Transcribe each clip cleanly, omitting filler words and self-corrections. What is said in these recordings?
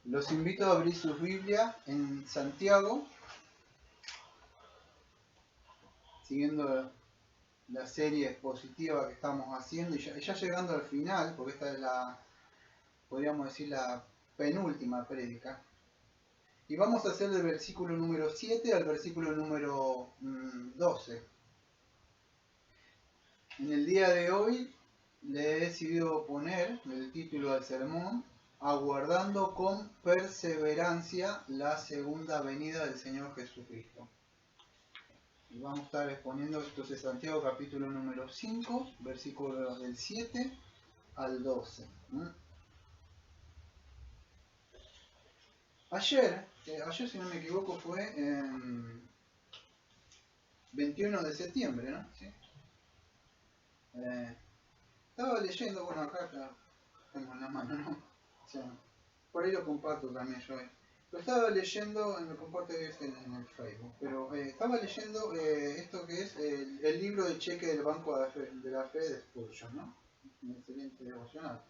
Los invito a abrir sus Biblias en Santiago, siguiendo la serie expositiva que estamos haciendo, y ya llegando al final, porque esta es podríamos decir, la penúltima prédica. Y vamos a hacer del versículo número 7 al versículo número 12. En el día de hoy le he decidido poner el título del sermón: aguardando con perseverancia la segunda venida del Señor Jesucristo. Y vamos a estar exponiendo entonces Santiago capítulo número 5, versículos del 7 al 12. Ayer si no me equivoco, fue 21 de septiembre, ¿no? ¿Sí? Estaba leyendo, bueno, acá tengo en la mano, ¿no? O sea, por ahí lo comparto también yo. Lo estaba leyendo, lo comparto en el Facebook, pero estaba leyendo esto que es el libro de cheque del Banco de la Fe de Spurgeon, ¿no? Un excelente devocional.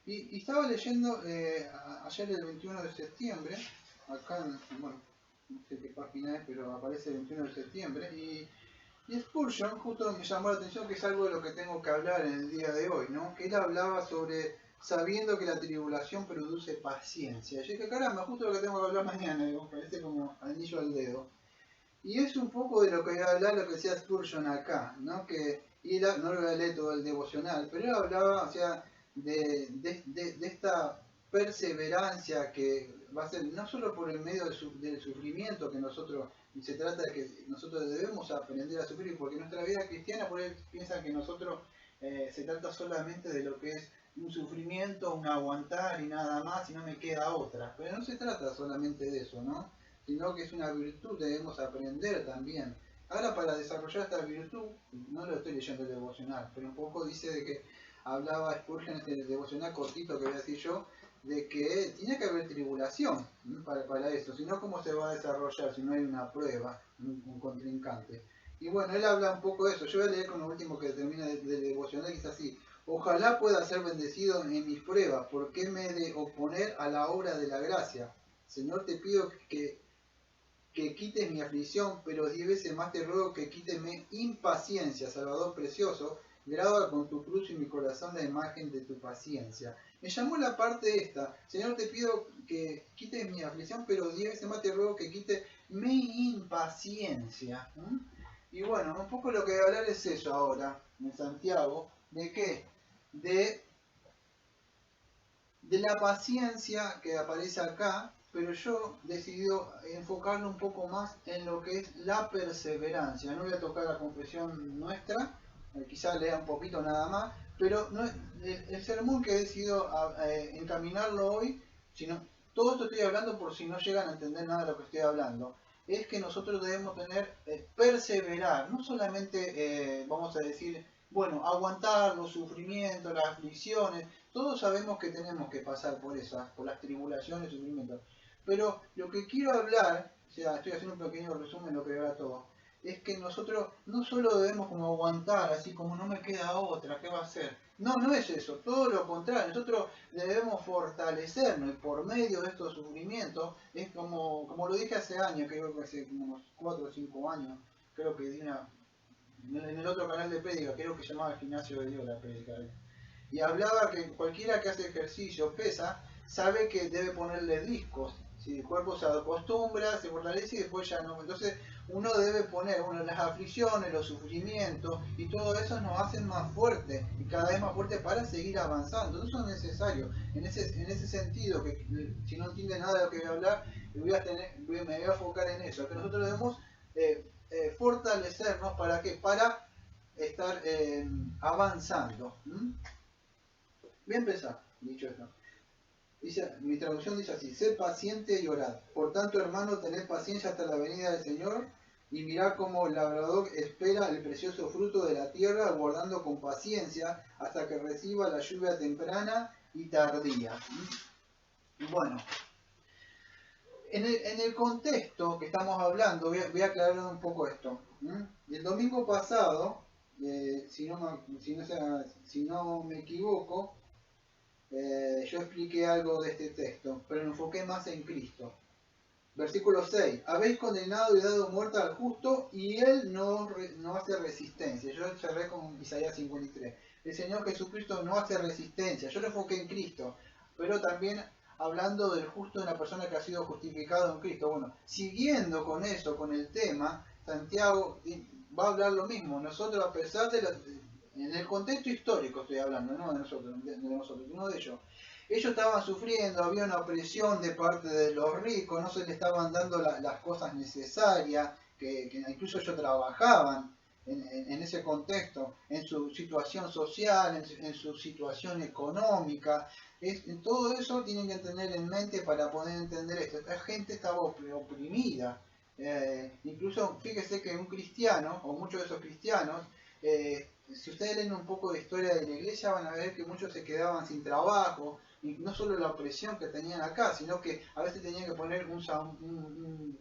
Y estaba leyendo ayer el 21 de septiembre, acá, bueno, no sé qué página es, pero aparece el 21 de septiembre, y Spurgeon justo me llamó la atención, que es algo de lo que tengo que hablar en el día de hoy, ¿no? Que él hablaba sobre sabiendo que la tribulación produce paciencia. Yo dije, caramba, justo lo que tengo que hablar mañana, me parece como anillo al dedo. Y es un poco de lo que voy a hablar, lo que decía Spurgeon acá, ¿no? Y él, no lo voy a leer todo el devocional, pero él hablaba, o sea, de esta perseverancia que va a ser no solo por el medio del sufrimiento que nosotros, se trata de que nosotros debemos aprender a sufrir, porque nuestra vida cristiana por ahí piensa que nosotros se trata solamente de lo que es un sufrimiento, un aguantar y nada más, y no me queda otra. Pero no se trata solamente de eso, ¿no? Sino que es una virtud, debemos aprender también. Ahora, para desarrollar esta virtud, no lo estoy leyendo el devocional, pero un poco dice de que hablaba Spurgeon en este devocional cortito que voy a decir yo, de que tiene que haber tribulación para eso, si no, ¿cómo se va a desarrollar si no hay una prueba, un contrincante? Y bueno, él habla un poco de eso. Yo voy a leer con lo último que termina del devocional, que es así: ojalá pueda ser bendecido en mis pruebas, porque me he de oponer a la obra de la gracia. Señor, te pido que quites mi aflicción, pero 10 veces más te ruego que quites mi impaciencia, Salvador precioso. Graba con tu cruz en mi corazón la imagen de tu paciencia. Me llamó la parte esta: Señor, te pido que quites mi aflicción, pero 10 veces más te ruego que quites mi impaciencia. Y bueno, un poco lo que voy a hablar es eso ahora, en Santiago. ¿De qué? De la paciencia que aparece acá, pero yo he decidido enfocarlo un poco más en lo que es la perseverancia. No voy a tocar la confesión nuestra, quizás lea un poquito nada más, pero no, el sermón que he decidido encaminarlo hoy, sino, todo esto estoy hablando por si no llegan a entender nada de lo que estoy hablando, es que nosotros debemos perseverar, no solamente, vamos a decir, bueno, aguantar los sufrimientos, las aflicciones. Todos sabemos que tenemos que pasar por esas, por las tribulaciones y sufrimientos. Pero lo que quiero hablar, o sea, estoy haciendo un pequeño resumen de lo que era todo, es que nosotros no solo debemos como aguantar, así como no me queda otra, ¿qué va a hacer? No, no es eso, todo lo contrario. Nosotros debemos fortalecernos, y por medio de estos sufrimientos, es como lo dije hace años, creo que hace unos 4 o 5 años, creo que di en el otro canal de prédica, creo que se llamaba El Gimnasio de Dios la prédica. Y hablaba que cualquiera que hace ejercicio, pesa, sabe que debe ponerle discos. Si el cuerpo se acostumbra, se fortalece y después ya no. Entonces uno debe poner las aflicciones, los sufrimientos, y todo eso nos hace más fuertes y cada vez más fuertes para seguir avanzando. Eso es necesario. En ese sentido, que si no entiende nada de lo que voy a hablar, me voy a enfocar en eso, que nosotros debemos fortalecernos. ¿Para qué? Para estar avanzando. Voy a empezar, dicho esto. Mi traducción dice así: sed paciente y orad. Por tanto, hermano, tened paciencia hasta la venida del Señor, y mirad cómo el labrador espera el precioso fruto de la tierra, aguardando con paciencia hasta que reciba la lluvia temprana y tardía. Bueno, en el contexto que estamos hablando, voy a aclarar un poco esto. El domingo pasado, si no me equivoco, yo expliqué algo de este texto, pero me enfoqué más en Cristo. Versículo 6. Habéis condenado y dado muerte al justo y él no hace resistencia. Yo cerré con Isaías 53. El Señor Jesucristo no hace resistencia. Yo lo enfoqué en Cristo, pero también hablando del justo de una persona que ha sido justificado en Cristo. Bueno, siguiendo con eso, con el tema, Santiago va a hablar lo mismo. Nosotros, a pesar de en el contexto histórico estoy hablando, no de nosotros, uno de ellos. Ellos estaban sufriendo, había una opresión de parte de los ricos, no se les estaban dando las cosas necesarias, que incluso ellos trabajaban en ese contexto, en su situación social, en su situación económica. En todo eso tienen que tener en mente para poder entender esto. Esta gente estaba oprimida. Incluso fíjese que un cristiano, o muchos de esos cristianos, si ustedes leen un poco de historia de la iglesia van a ver que muchos se quedaban sin trabajo, y no solo la opresión que tenían acá, sino que a veces tenían que poner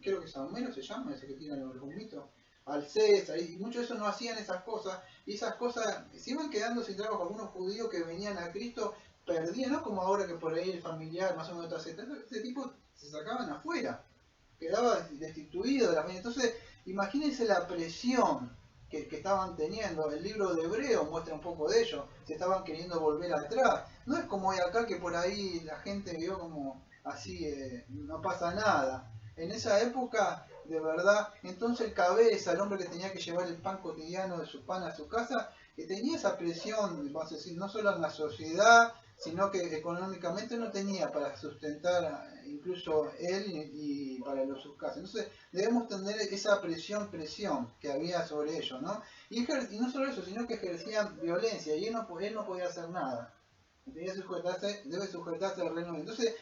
creo que Saumero se llama, ese que tiene el bombito, al César, y muchos de esos no hacían esas cosas, y esas cosas se iban quedando sin trabajo. Algunos judíos que venían a Cristo perdían, no como ahora que por ahí el familiar más o menos ese tipo se sacaban afuera, quedaba destituido de la familia. Entonces, imagínense la presión que estaban teniendo. El libro de Hebreo muestra un poco de ello. Se estaban queriendo volver atrás. No es como hoy acá que por ahí la gente vio como así, no pasa nada. En esa época, de verdad, entonces el cabeza, el hombre que tenía que llevar el pan cotidiano de su pan a su casa, que tenía esa presión, vamos a decir, no solo en la sociedad, sino que económicamente no tenía para sustentar incluso él y para sus casas. Entonces debemos tener esa presión que había sobre ellos, ¿no? Y no solo eso, sino que ejercían violencia y él no podía hacer nada. Debe sujetarse al reino. Entonces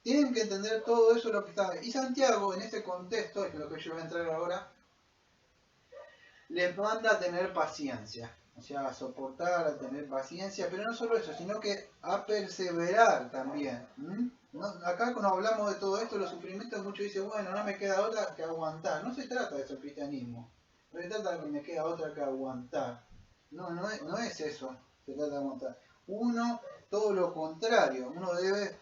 tienen que entender todo eso lo que está. Y Santiago, en este contexto, es lo que yo voy a entrar ahora, les manda a tener paciencia. O sea, a soportar, a tener paciencia, pero no solo eso, sino que a perseverar también. ¿No? Acá cuando hablamos de todo esto, los sufrimientos, muchos dicen, bueno, no me queda otra que aguantar. No se trata de eso el cristianismo. No se trata de que me queda otra que aguantar. No es eso, se trata de aguantar. Uno, todo lo contrario, uno debe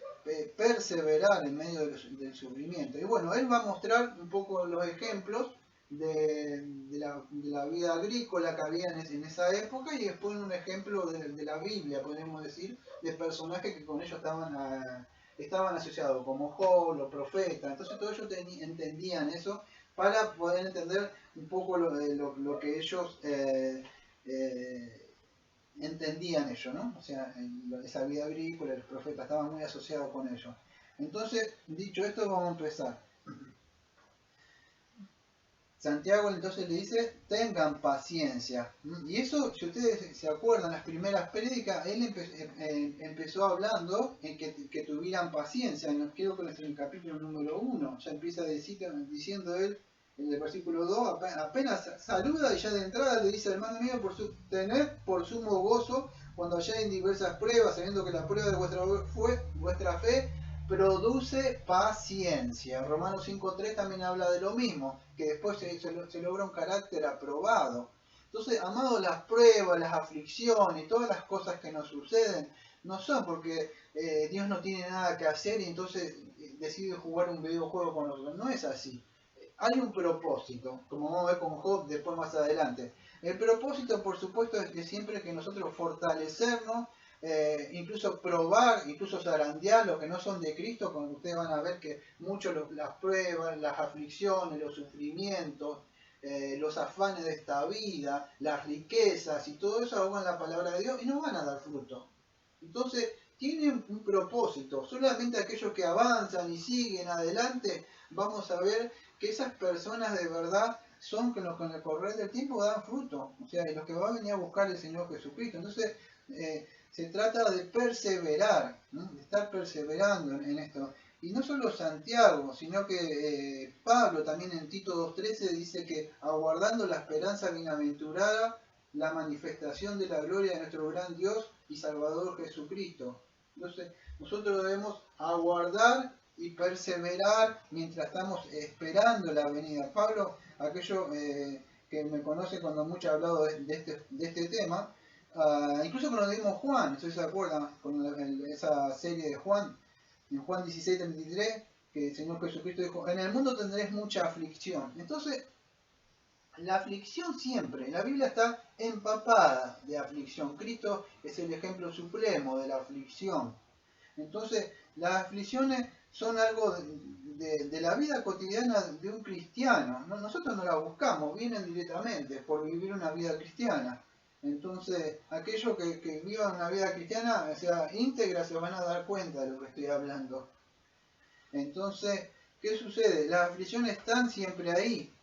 perseverar en medio del sufrimiento. Y bueno, él va a mostrar un poco los ejemplos de la vida agrícola que había en esa época y después un ejemplo de la Biblia, podemos decir, de personajes que con ellos estaban asociados, como Job, los profetas. Entonces todos ellos entendían eso para poder entender un poco lo que ellos entendían ellos, ¿no? O sea, esa vida agrícola, los profetas estaban muy asociados con ellos. Entonces, dicho esto, vamos a empezar. Santiago entonces le dice, tengan paciencia. Y eso, si ustedes se acuerdan, las primeras prédicas, él empezó hablando en que tuvieran paciencia. Creo que es en el capítulo número 1, ya empieza diciendo él, en el versículo 2, apenas saluda y ya de entrada le dice, hermano mío, tened por sumo gozo cuando halláis diversas pruebas, sabiendo que la prueba de vuestra fe produce paciencia. Romanos 5.3 también habla de lo mismo, que después se logra un carácter aprobado. Entonces, amados, las pruebas, las aflicciones y todas las cosas que nos suceden, no son porque Dios no tiene nada que hacer y entonces decide jugar un videojuego con nosotros. No es así. Hay un propósito, como vamos a ver con Job después más adelante. El propósito, por supuesto, es que siempre que nosotros fortalecernos, incluso probar, incluso zarandear los que no son de Cristo, como ustedes van a ver que muchas las pruebas, las aflicciones, los sufrimientos, los afanes de esta vida, las riquezas y todo eso ahogan la palabra de Dios y no van a dar fruto. Entonces, tienen un propósito. Solamente aquellos que avanzan y siguen adelante, vamos a ver que esas personas de verdad son que con el correr del tiempo dan fruto. O sea, los que van a venir a buscar el Señor Jesucristo. Entonces, se trata de perseverar, ¿no? De estar perseverando en esto. Y no solo Santiago, sino que Pablo también en Tito 2.13 dice que aguardando la esperanza bienaventurada, la manifestación de la gloria de nuestro gran Dios y Salvador Jesucristo. Entonces, nosotros debemos aguardar y perseverar mientras estamos esperando la venida. Pablo, aquello que me conoce cuando mucho he hablado de este tema, Incluso cuando leímos Juan, no sé si se acuerdan, con esa serie de Juan, en Juan 16:33, que el Señor Jesucristo dijo, en el mundo tendréis mucha aflicción. Entonces, la aflicción siempre, la Biblia está empapada de aflicción. Cristo es el ejemplo supremo de la aflicción. Entonces, las aflicciones son algo de la vida cotidiana de un cristiano. Nosotros no las buscamos, vienen directamente por vivir una vida cristiana. Entonces, aquellos que vivan una vida cristiana, o sea, íntegra, se van a dar cuenta de lo que estoy hablando. Entonces, ¿qué sucede? Las aflicciones están siempre ahí.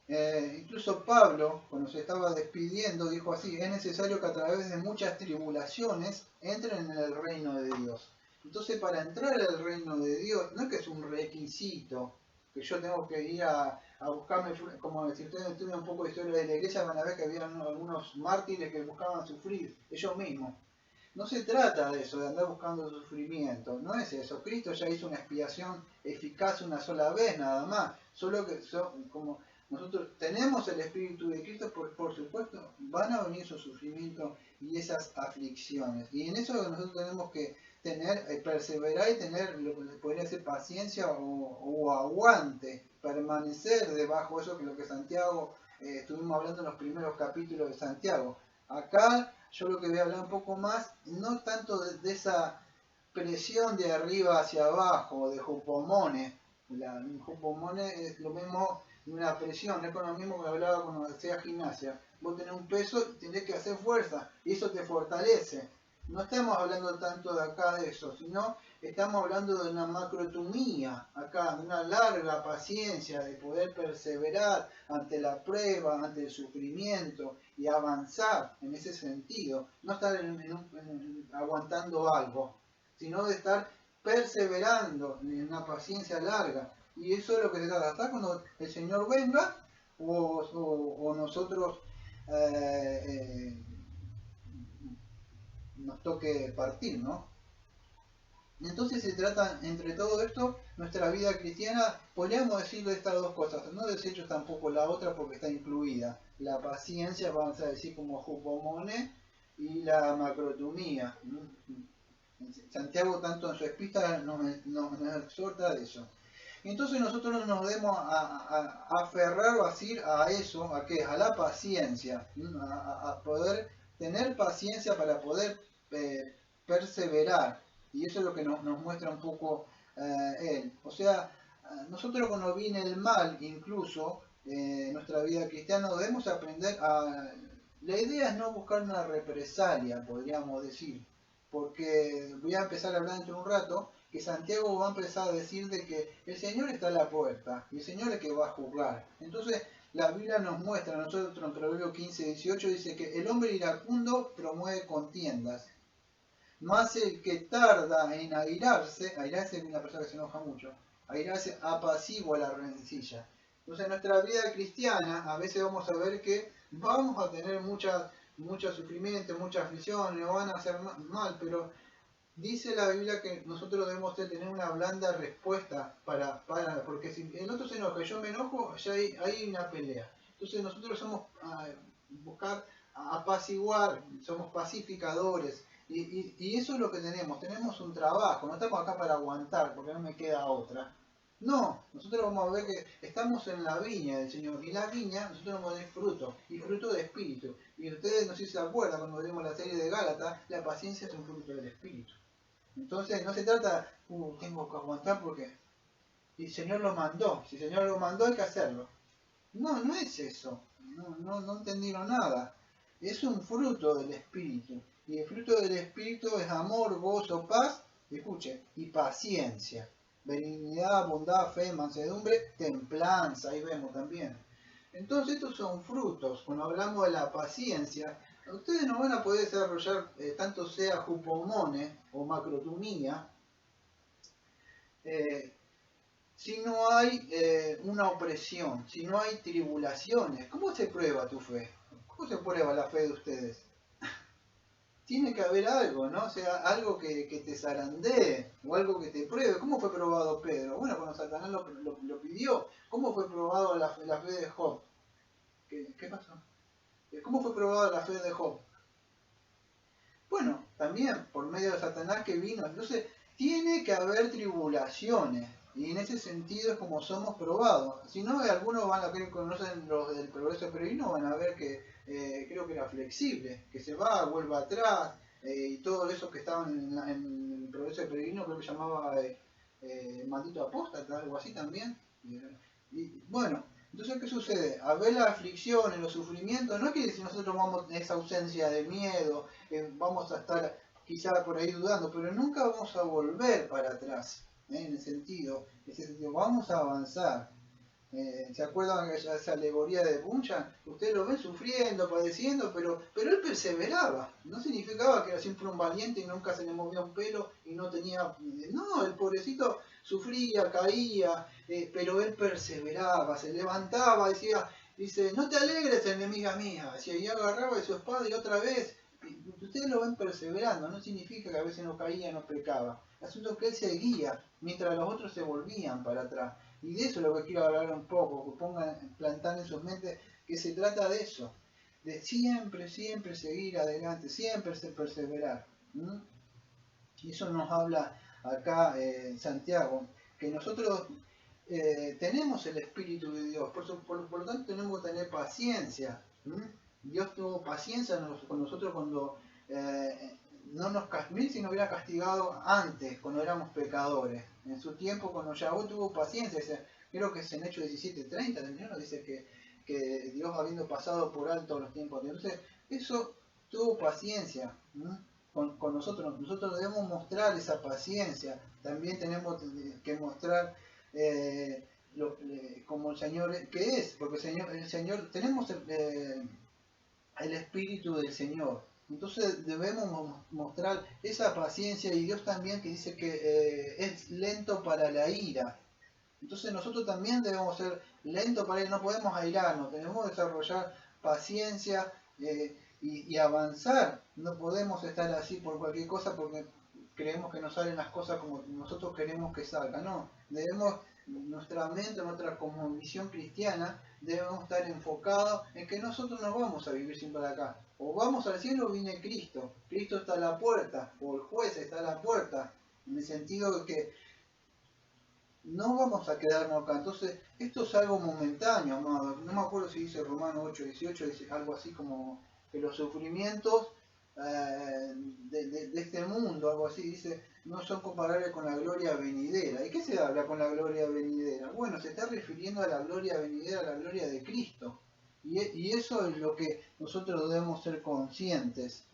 Incluso Pablo, cuando se estaba despidiendo, dijo así, es necesario que a través de muchas tribulaciones entren en el reino de Dios. Entonces, para entrar al reino de Dios, no es que es un requisito, que yo tengo que ir a buscarme, como si ustedes estudian un poco de historia de la iglesia, van a ver que había algunos mártires que buscaban sufrir ellos mismos. No se trata de eso, de andar buscando sufrimiento, no es eso. Cristo ya hizo una expiación eficaz una sola vez nada más. Solo que como nosotros tenemos el Espíritu de Cristo, por supuesto, van a venir esos sufrimientos y esas aflicciones. Y en eso nosotros tenemos que tener, perseverar y tener lo que podría ser paciencia o aguante, permanecer debajo de eso, que lo que Santiago, estuvimos hablando en los primeros capítulos de Santiago. Acá yo lo que voy a hablar un poco más, no tanto de esa presión de arriba hacia abajo, de Jupomone. La Jupomone es lo mismo de una presión, es con lo mismo que hablaba cuando hacía gimnasia. Vos tenés un peso, tenés que hacer fuerza, y eso te fortalece. No estamos hablando tanto de acá de eso, sino estamos hablando de una macrotumía, acá, de una larga paciencia, de poder perseverar ante la prueba, ante el sufrimiento y avanzar en ese sentido. No estar aguantando algo, sino de estar perseverando en una paciencia larga. Y eso es lo que se trata. Hasta cuando el Señor venga o nosotros nos toque partir, ¿no? Entonces se trata, entre todo esto, nuestra vida cristiana, podríamos decir de estas dos cosas, no desecho tampoco la otra porque está incluida. La paciencia, vamos a decir como Jupomone, y la macrotumía. Santiago, tanto en su epístola, nos exhorta de eso. Entonces nosotros nos debemos a aferrar o asir a eso, ¿a qué? A la paciencia, a poder tener paciencia para poder perseverar. Y eso es lo que nos muestra un poco él. O sea, nosotros cuando viene el mal, incluso en nuestra vida cristiana, debemos aprender a... La idea es no buscar una represalia, podríamos decir, porque voy a empezar a hablar dentro de un rato, que Santiago va a empezar a decir de que el Señor está a la puerta, y el Señor es el que va a juzgar. Entonces, la Biblia nos muestra, nosotros en Proverbios 15:18 dice que el hombre iracundo promueve contiendas, más el que tarda en airarse es una persona que se enoja mucho, airarse apacigua la rencilla. Entonces en nuestra vida cristiana a veces vamos a ver que vamos a tener mucho sufrimiento, mucha aflicción, nos van a hacer mal, pero dice la Biblia que nosotros debemos tener una blanda respuesta porque si el otro se enoja y yo me enojo, ya hay una pelea. Entonces nosotros somos buscar apaciguar, somos pacificadores. Y eso es lo que tenemos un trabajo, no estamos acá para aguantar porque no me queda otra. No, nosotros vamos a ver que estamos en la viña del Señor, y la viña nosotros vamos a ver fruto, y fruto de espíritu. Y ustedes no sé si se acuerdan cuando vimos la serie de Gálatas, la paciencia es un fruto del espíritu. Entonces no se trata, tengo que aguantar porque el Señor lo mandó, si el Señor lo mandó hay que hacerlo. No, no es eso, no entendieron nada. Es un fruto del espíritu. Y el fruto del espíritu es amor, gozo, paz, escuche, y paciencia. Benignidad, bondad, fe, mansedumbre, templanza, ahí vemos también. Entonces estos son frutos. Cuando hablamos de la paciencia, ustedes no van a poder desarrollar, tanto sea jupomone o macrotumía, si no hay una opresión, si no hay tribulaciones. ¿Cómo se prueba tu fe? ¿Cómo se prueba la fe de ustedes? Tiene que haber algo, ¿no? O sea, algo que te zarandee o algo que te pruebe. ¿Cómo fue probado Pedro? Bueno, cuando Satanás lo pidió. ¿Cómo fue probado la fe de Job? ¿Qué pasó? ¿Cómo fue probada la fe de Job? Bueno, también por medio de Satanás que vino. Entonces, tiene que haber tribulaciones. Y en ese sentido es como somos probados. Si no, algunos van a ver, conocen los del progreso peregrino, van a ver que creo que era flexible, que se va, vuelve atrás, y todos esos que estaban en el progreso peregrino, creo que llamaba maldito apóstata, algo así también. Y bueno, entonces, ¿qué sucede? A ver las aflicciones, los sufrimientos, no es que si nosotros vamos en esa ausencia de miedo, vamos a estar quizá por ahí dudando, pero nunca vamos a volver para atrás, en ese sentido, vamos a avanzar. ¿Se acuerdan de esa alegoría de Bunchan? Ustedes lo ven sufriendo, padeciendo, pero él perseveraba. No significaba que era siempre un valiente y nunca se le movía un pelo y no tenía... No, el pobrecito sufría, caía, pero él perseveraba, se levantaba, dice, no te alegres, enemiga mía. Decía, y agarraba de su espada y otra vez. Ustedes lo ven perseverando, no significa que a veces no caía, no pecaba. El asunto es que él seguía, mientras los otros se volvían para atrás. Y de eso es lo que quiero hablar un poco, que pongan, plantar en sus mentes que se trata de eso, de siempre, siempre seguir adelante, siempre perseverar. Y eso nos habla acá Santiago, que nosotros tenemos el Espíritu de Dios, por lo tanto tenemos que tener paciencia. Dios tuvo paciencia con nosotros cuando no nos castigó, si nos hubiera castigado antes, cuando éramos pecadores. En su tiempo, cuando Yahweh tuvo paciencia, creo que es en Hechos 17:30, también nos dice que Dios habiendo pasado por alto los tiempos. Entonces, eso tuvo paciencia con nosotros. Nosotros debemos mostrar esa paciencia. También tenemos que mostrar como el Señor que es, porque el Señor tenemos el Espíritu del Señor. Entonces debemos mostrar esa paciencia, y Dios también que dice que es lento para la ira. Entonces nosotros también debemos ser lentos para ir, no podemos airarnos, tenemos que desarrollar paciencia y avanzar. No podemos estar así por cualquier cosa porque creemos que nos salen las cosas como nosotros queremos que salgan. No, debemos, nuestra mente, nuestra cosmovisión cristiana, debemos estar enfocados en que nosotros no vamos a vivir siempre acá. O vamos al cielo o viene Cristo. Cristo está a la puerta, o el juez está a la puerta, en el sentido de que no vamos a quedarnos acá. Entonces, esto es algo momentáneo, amado. No me acuerdo si dice Romanos 8:18, dice algo así como que los sufrimientos de este mundo, algo así, dice, no son comparables con la gloria venidera. ¿Y qué se habla con la gloria venidera? Bueno, se está refiriendo a la gloria venidera, a la gloria de Cristo. Y eso es lo que nosotros debemos ser conscientes,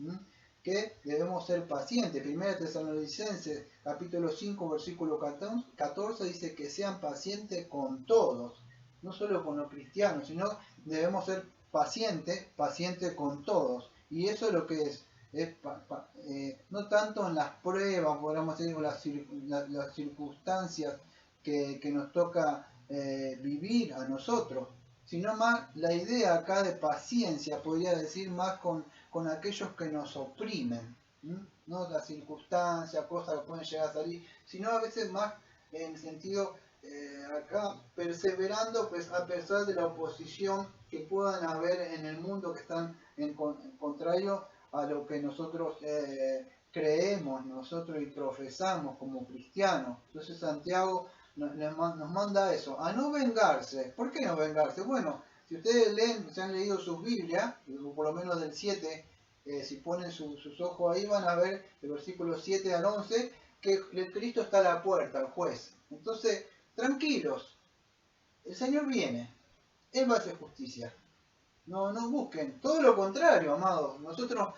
que debemos ser pacientes. Primera Tesalonicenses, capítulo 5, versículo 14, dice que sean pacientes con todos, no solo con los cristianos, sino debemos ser pacientes con todos. Y eso es lo que es no tanto en las pruebas, podríamos decir, las circunstancias que nos toca vivir a nosotros, sino más la idea acá de paciencia, podría decir, más con aquellos que nos oprimen, no las circunstancias, cosas que pueden llegar a salir, sino a veces más en el sentido acá perseverando pues a pesar de la oposición que puedan haber en el mundo, que están en contrario a lo que nosotros creemos nosotros y profesamos como cristianos. Entonces Santiago nos manda eso, a no vengarse. ¿Por qué no vengarse? Bueno, si ustedes se han leído sus Biblias, por lo menos del 7, si ponen sus ojos ahí van a ver el versículo 7 al 11, que el Cristo está a la puerta, el juez. Entonces, tranquilos, el Señor viene, Él va a hacer justicia. No busquen, todo lo contrario, amados. Nosotros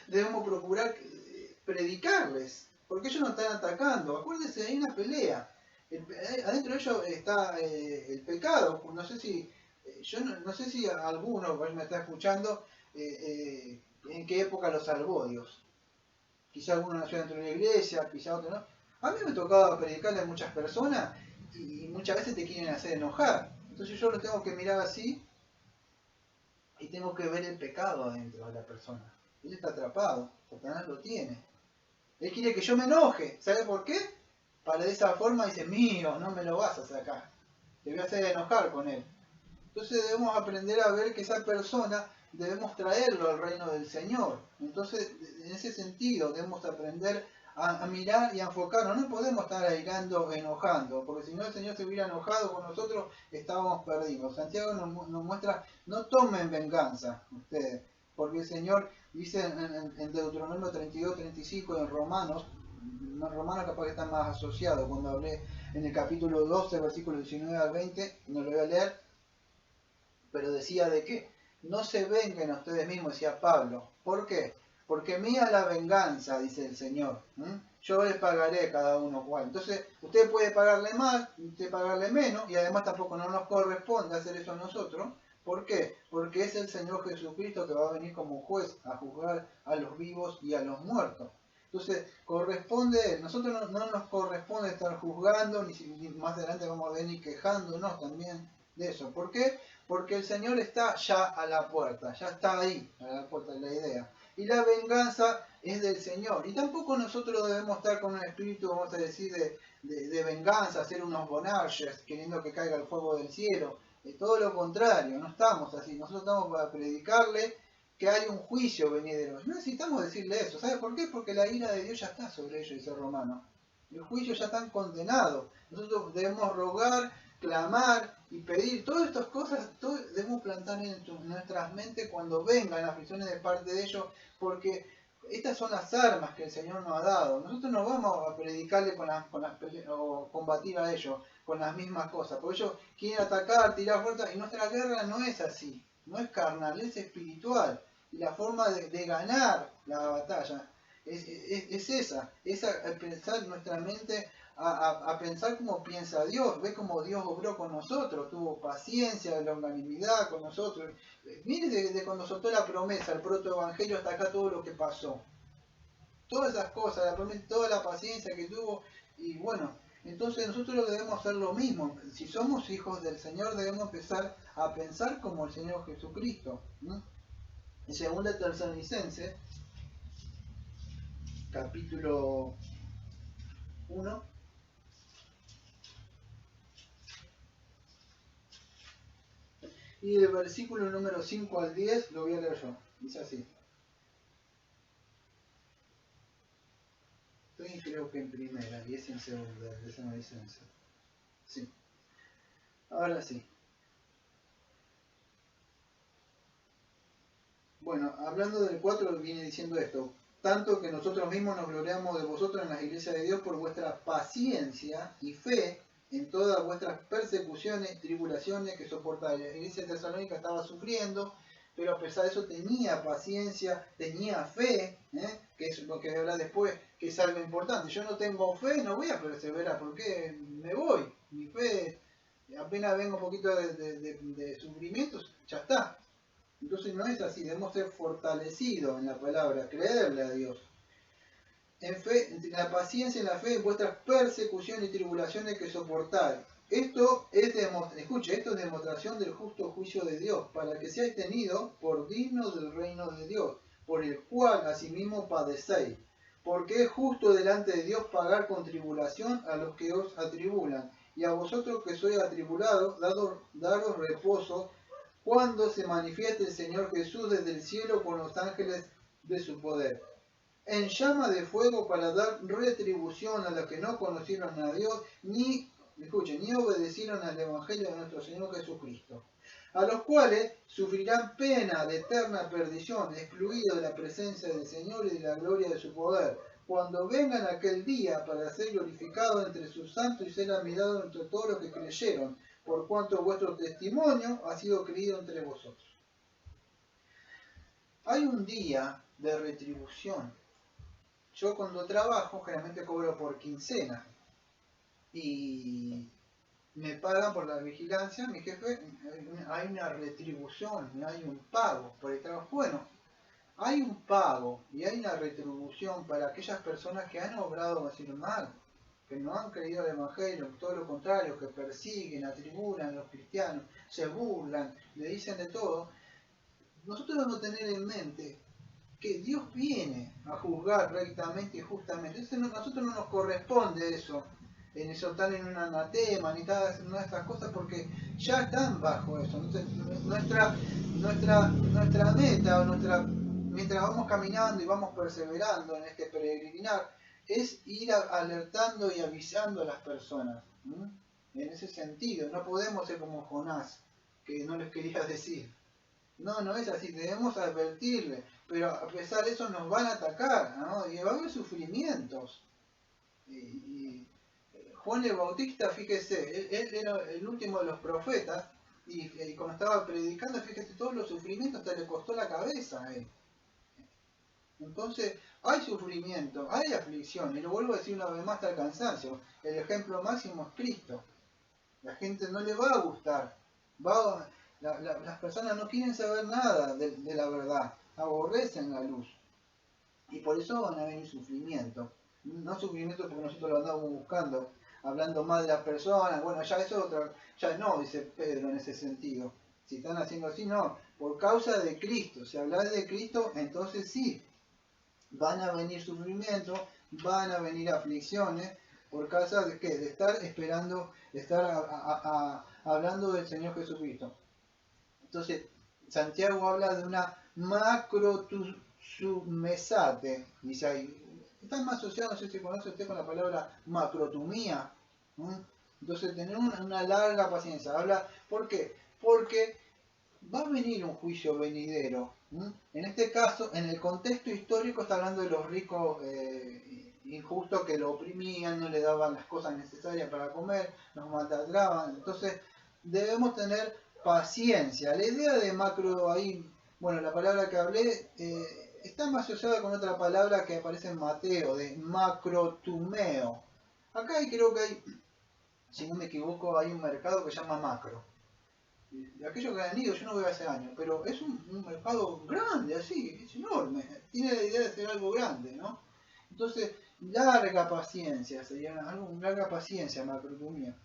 debemos procurar predicarles, porque ellos nos están atacando. Acuérdense, hay una pelea. Adentro de ellos está el pecado. No sé si, yo no sé si alguno que me está escuchando, en qué época lo salvó Dios. Quizá alguno nació dentro de la iglesia, quizá otro no. A mí me tocaba predicarle a muchas personas y muchas veces te quieren hacer enojar. Entonces yo lo tengo que mirar así y tengo que ver el pecado adentro de la persona. Él está atrapado, Satanás lo tiene. Él quiere que yo me enoje. ¿Sabe por qué? Para de esa forma dice, mío, no me lo vas a sacar. Te voy a hacer enojar con él. Entonces debemos aprender a ver que esa persona debemos traerlo al reino del Señor. Entonces, en ese sentido, debemos aprender a mirar y a enfocarnos. No podemos estar airando, enojando, porque si no el Señor se hubiera enojado con nosotros, estábamos perdidos. Santiago nos muestra, no tomen venganza ustedes, porque el Señor dice en Deuteronomio 32, 35, en Romanos capaz que está más asociado, cuando hablé en el capítulo 12, versículo 19 al 20, no lo voy a leer, pero decía de que no se vengan a ustedes mismos, decía Pablo. ¿Por qué? Porque mía la venganza, dice el Señor. Yo les pagaré a cada uno cual. Entonces, usted puede pagarle más, usted pagarle menos, y además tampoco no nos corresponde hacer eso a nosotros. ¿Por qué? Porque es el Señor Jesucristo que va a venir como juez a juzgar a los vivos y a los muertos. Entonces, corresponde, nosotros no nos corresponde estar juzgando, ni más adelante vamos a venir quejándonos también de eso. ¿Por qué? Porque el Señor está ya a la puerta, ya está ahí, a la puerta de la idea. Y la venganza es del Señor. Y tampoco nosotros debemos estar con un espíritu, vamos a decir, de venganza, hacer unos bonarches, queriendo que caiga el fuego del cielo. Todo lo contrario, no estamos así. Nosotros estamos para predicarle que hay un juicio venidero. No necesitamos decirle eso. ¿Sabe por qué? Porque la ira de Dios ya está sobre ellos, dice Romano. El juicio ya están condenados. Nosotros debemos rogar, clamar y pedir. Todas estas cosas debemos plantar en nuestras mentes cuando vengan aflicciones de parte de ellos, porque estas son las armas que el Señor nos ha dado. Nosotros no vamos a predicarle o combatir a ellos con las mismas cosas, porque ellos quieren atacar, tirar fuerzas, y nuestra guerra no es así, no es carnal, es espiritual. Y la forma de ganar la batalla es esa, es pensar nuestra mente a pensar como piensa Dios, ve como Dios obró con nosotros, tuvo paciencia, longanimidad con nosotros. Mire desde cuando soltó la promesa, el protoevangelio, hasta acá todo lo que pasó. Todas esas cosas, la promesa, toda la paciencia que tuvo, y bueno, entonces nosotros debemos hacer lo mismo. Si somos hijos del Señor, debemos empezar a pensar como el Señor Jesucristo. En 2 Tesalonicenses, capítulo 1, y del versículo número 5 al 10 lo voy a leer yo. Dice así. Estoy creo que en primera y es en segunda, de Tesalonicenses. Sí. Ahora sí. Bueno, hablando del 4 viene diciendo esto. Tanto que nosotros mismos nos gloriamos de vosotros en las iglesias de Dios por vuestra paciencia y fe en todas vuestras persecuciones, tribulaciones que soportáis. La iglesia de Tesalónica estaba sufriendo, pero a pesar de eso tenía paciencia, tenía fe, que es lo que voy a hablar después, que es algo importante. Yo no tengo fe, no voy a perseverar, porque me voy. Mi fe, apenas vengo un poquito de sufrimientos, ya está. Entonces no es así, debemos ser fortalecidos en la palabra, creerle a Dios. En fe, en la paciencia y en la fe en vuestras persecuciones y tribulaciones que soportáis. Esto es demostración del justo juicio de Dios, para que seáis tenidos por dignos del reino de Dios, por el cual asimismo padecéis. Porque es justo delante de Dios pagar con tribulación a los que os atribulan, y a vosotros que sois atribulados, daros reposo, cuando se manifieste el Señor Jesús desde el cielo con los ángeles de su poder, en llama de fuego para dar retribución a los que no conocieron a Dios, ni obedecieron al Evangelio de nuestro Señor Jesucristo, a los cuales sufrirán pena de eterna perdición, excluidos de la presencia del Señor y de la gloria de su poder, cuando vengan aquel día para ser glorificado entre sus santos y ser admirado entre todos los que creyeron, por cuanto vuestro testimonio ha sido creído entre vosotros. Hay un día de retribución. Yo cuando trabajo generalmente cobro por quincena y me pagan por la vigilancia, mi jefe, hay una retribución, hay un pago por el trabajo. Bueno, hay un pago y hay una retribución para aquellas personas que han obrado mal, que no han creído el Evangelio, todo lo contrario, que persiguen, atribulan a los cristianos, se burlan, le dicen de todo. Nosotros debemos tener en mente que Dios viene a juzgar rectamente y justamente. Entonces, a nosotros no nos corresponde eso, en exhortar en un anatema, ni todas estas cosas, porque ya están bajo eso. Entonces, nuestra meta, o mientras vamos caminando y vamos perseverando en este peregrinar, es ir alertando y avisando a las personas. En ese sentido, no podemos ser como Jonás, que no les quería decir. No es así, debemos advertirle, pero a pesar de eso nos van a atacar, ¿no? Y va a haber sufrimientos. Y Juan el Bautista, fíjese, él era el último de los profetas, y cuando estaba predicando, fíjese, todos los sufrimientos hasta le costó la cabeza a él. Entonces, hay sufrimiento, hay aflicción, y lo vuelvo a decir una vez más hasta el cansancio. El ejemplo máximo es Cristo. La gente no le va a gustar. Las personas no quieren saber nada de la verdad, aborrecen la luz. Y por eso van a venir sufrimientos. No sufrimiento porque nosotros lo andamos buscando, hablando mal de las personas. Bueno, ya eso es otra, ya no, dice Pedro en ese sentido. Si están haciendo así, no. Por causa de Cristo. Si hablas de Cristo, entonces sí. Van a venir sufrimientos, van a venir aflicciones, por causa de qué? De estar esperando, de estar hablando del Señor Jesucristo. Entonces, Santiago habla de una macrosumesate, dice ahí. Está más asociado, no sé si conoce usted con la palabra macrotumía. Entonces, tener una larga paciencia. Habla, ¿por qué? Porque va a venir un juicio venidero. En este caso, en el contexto histórico, está hablando de los ricos injustos que lo oprimían, no le daban las cosas necesarias para comer, nos maltrataban. Entonces, debemos tener paciencia. La idea de macro ahí, bueno, la palabra que hablé está más asociada con otra palabra que aparece en Mateo, de macrotumeo. Acá creo que hay, si no me equivoco, hay un mercado que se llama Macro. De aquellos que han ido, yo no voy hace años, pero es un mercado grande, así, es enorme. Tiene la idea de ser algo grande, ¿no? Entonces, larga paciencia, sería larga paciencia, macrotumía.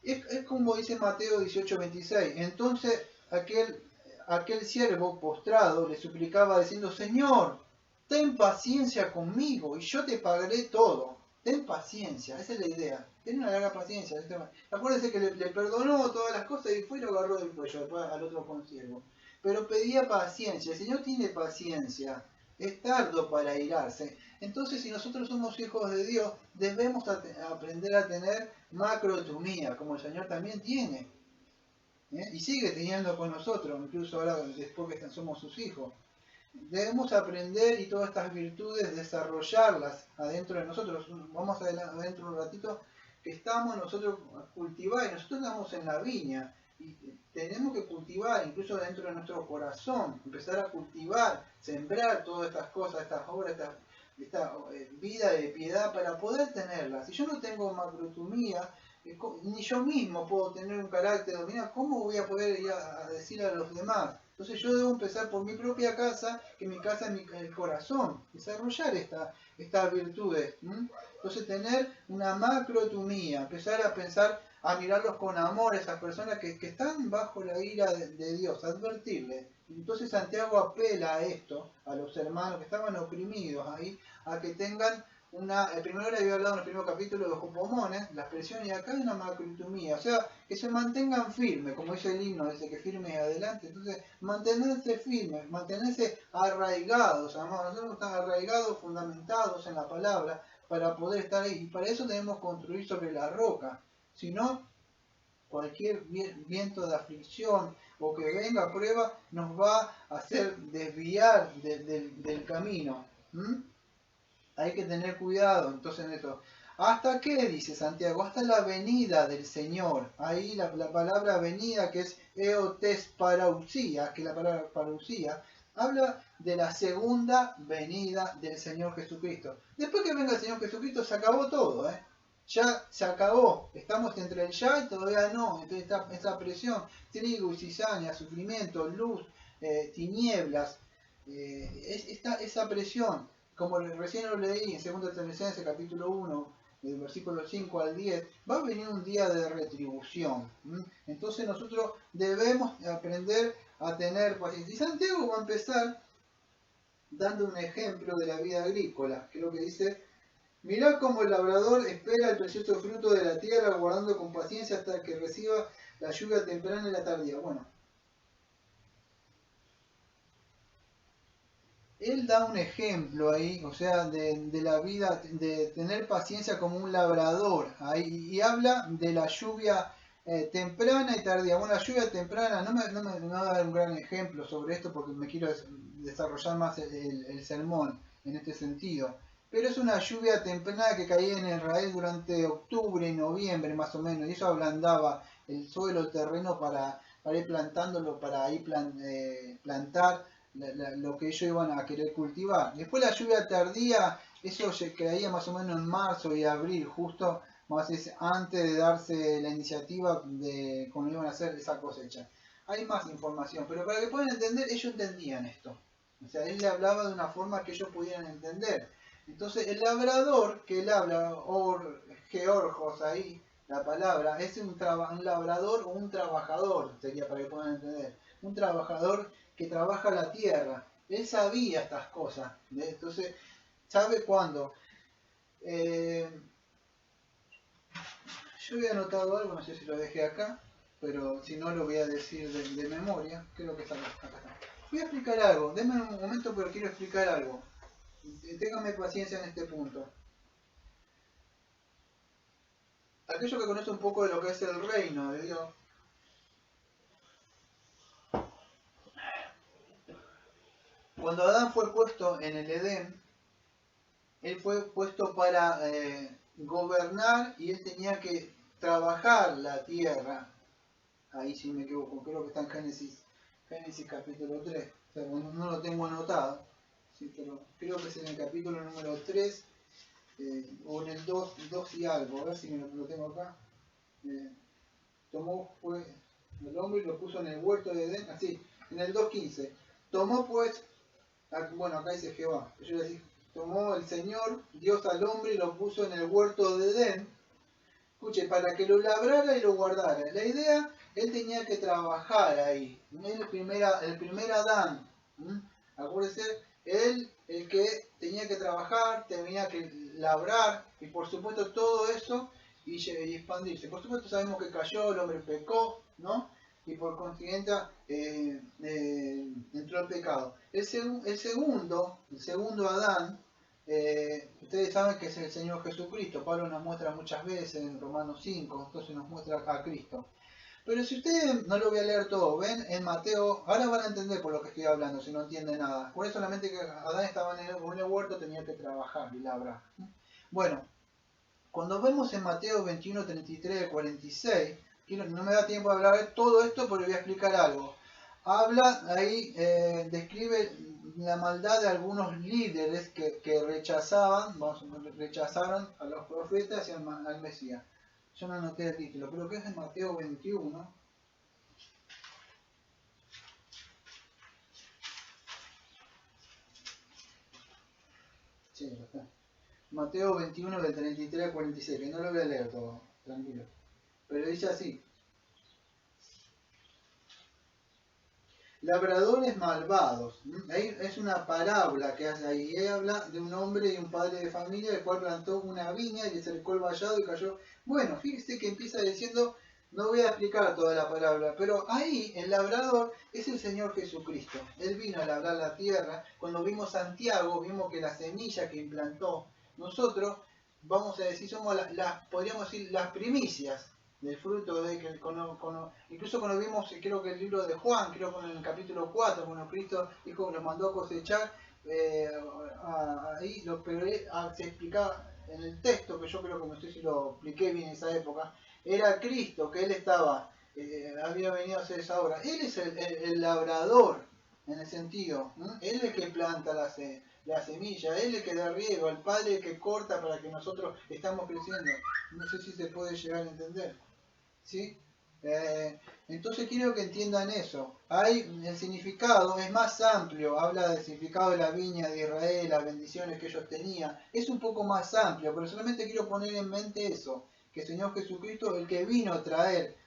Es como dice Mateo 18:26. Entonces aquel siervo postrado le suplicaba diciendo: Señor, ten paciencia conmigo y yo te pagaré todo. Ten paciencia, esa es la idea. Ten una larga paciencia. Acuérdense que le perdonó todas las cosas y fue y lo agarró del cuello después al otro consiervo. Pero pedía paciencia. El Señor tiene paciencia. Es tardo para irarse. Entonces, si nosotros somos hijos de Dios, debemos aprender a tener macrotumía, como el Señor también tiene. Y sigue teniendo con nosotros, incluso ahora después que somos sus hijos. Debemos aprender y todas estas virtudes desarrollarlas adentro de nosotros. Vamos adentro un ratito, que estamos nosotros a cultivar, y nosotros estamos en la viña, y tenemos que cultivar, incluso dentro de nuestro corazón, empezar a cultivar, sembrar todas estas cosas, estas obras, esta vida de piedad para poder tenerlas. Si yo no tengo macrotumía, ni yo mismo puedo tener un carácter dominado, ¿cómo voy a poder ir a decir a los demás? Entonces yo debo empezar por mi propia casa, que mi casa es el corazón, desarrollar estas virtudes. Entonces tener una macrotumía, empezar a pensar, a mirarlos con amor a esas personas que están bajo la ira de Dios, advertirles. Entonces Santiago apela a esto, a los hermanos que estaban oprimidos ahí, a que tengan primero le había hablado en el primer capítulo de los jupomones, la expresión, y acá hay una macrotumía, o sea, que se mantengan firmes, como dice el himno, dice que firmes adelante. Entonces, mantenerse firmes, mantenerse arraigados, nosotros estamos arraigados, fundamentados en la palabra, para poder estar ahí, y para eso debemos construir sobre la roca. Si no, cualquier viento de aflicción o que venga a prueba nos va a hacer desviar del camino. Hay que tener cuidado entonces en esto. ¿Hasta qué? Dice Santiago, hasta la venida del Señor. Ahí la palabra venida, que es eotes parousia, que es la palabra parousia, habla de la segunda venida del Señor Jesucristo. Después que venga el Señor Jesucristo se acabó todo, ya se acabó. Estamos entre el ya y todavía no. Entonces esta presión, trigo y cizaña, sufrimiento, luz, tinieblas, esa presión. Como recién lo leí en 2 Tesalonicenses capítulo 1, del versículo 5 al 10, va a venir un día de retribución. Entonces nosotros debemos aprender a tener paciencia. Y Santiago va a empezar dando un ejemplo de la vida agrícola, que es lo que dice Mirá cómo el labrador espera el precioso fruto de la tierra, guardando con paciencia hasta que reciba la lluvia temprana y la tardía. Bueno, él da un ejemplo ahí, o sea, de la vida, de tener paciencia como un labrador, ahí, y habla de la lluvia temprana y tardía. Bueno, la lluvia temprana, no va a dar un gran ejemplo sobre esto porque me quiero desarrollar más el sermón en este sentido. Pero es una lluvia temprana que caía en Israel durante octubre y noviembre más o menos, y eso ablandaba el suelo, el terreno para ir plantándolo, para ir plantar lo que ellos iban a querer cultivar. Después la lluvia tardía, eso caía más o menos en marzo y abril, justo más antes de darse la iniciativa de cuando iban a hacer esa cosecha. Hay más información, pero para que puedan entender, ellos entendían esto. O sea, él le hablaba de una forma que ellos pudieran entender. Entonces, el labrador, que él habla, georgos ahí, la palabra, es un labrador o un trabajador, sería para que puedan entender. Un trabajador que trabaja la tierra. Él sabía estas cosas. Entonces, sabe cuándo. Yo había anotado algo, no sé si lo dejé acá, pero si no lo voy a decir de memoria. Creo que está acá. Voy a explicar algo. Denme un momento, pero quiero explicar algo. Ténganme paciencia en este punto. Aquello que conoce un poco de lo que es el reino de Dios, cuando Adán fue puesto en el Edén, él fue puesto para gobernar y él tenía que trabajar la tierra. Ahí sí me equivoco, creo que está en Génesis capítulo 3. O sea, no lo tengo anotado, sí, pero creo que es en el capítulo número 3 o en el 2 y algo. A ver si lo tengo acá. Tomó pues el hombre y lo puso en el huerto de Edén. Así, en el 2:15. Tomó pues, bueno, acá dice Jehová. Yo le decía, tomó el Señor, Dios al hombre y lo puso en el huerto de Edén. Escuche, para que lo labrara y lo guardara. La idea, él tenía que trabajar ahí. El primer Adán. Acuérdense, él, el que tenía que trabajar, tenía que labrar, y por supuesto todo eso y expandirse. Por supuesto sabemos que cayó, el hombre pecó, ¿no? Y por consiguiente entró el pecado. El segundo Adán, ustedes saben que es el Señor Jesucristo. Pablo nos muestra muchas veces en Romanos 5, entonces nos muestra a Cristo. Pero si ustedes, no lo voy a leer todo, ven en Mateo, ahora van a entender por lo que estoy hablando, si no entienden nada. Por eso solamente que Adán estaba en el huerto, tenía que trabajar y labrar. Bueno, cuando vemos en Mateo 21, 33, 46, no me da tiempo de hablar de todo esto, pero voy a explicar algo. Habla ahí, describe la maldad de algunos líderes que rechazaron a los profetas y al Mesías. Yo no anoté el título, pero que es en Mateo 21. Sí, ya está. Mateo 21 del 33 al 46, que no lo voy a leer todo, tranquilo. Pero dice así. Labradores malvados. Ahí es una parábola que hace ahí. Él habla de un hombre y un padre de familia, el cual plantó una viña y le cercó el vallado y cayó. Bueno, fíjese que empieza diciendo, no voy a explicar toda la parábola, pero ahí el labrador es el Señor Jesucristo. Él vino a labrar la tierra. Cuando vimos Santiago, vimos que la semilla que implantó nosotros, vamos a decir, somos podríamos decir las primicias del fruto de que incluso cuando vimos, creo que el libro de Juan, creo que en el capítulo 4, cuando Cristo dijo que los mandó a cosechar, ahí pero se explicaba en el texto, que yo creo que no sé si lo expliqué bien en esa época, era Cristo, que él estaba, había venido a hacer esa obra. Él es el labrador, en el sentido, él es el que planta la semilla, él es el que da riego, el padre que corta para que nosotros estamos creciendo. No sé si se puede llegar a entender. ¿Sí? Entonces quiero que entiendan eso. El significado es más amplio, habla del significado de la viña de Israel, las bendiciones que ellos tenían. Es un poco más amplio, pero solamente quiero poner en mente eso, que el Señor Jesucristo el que vino a traer.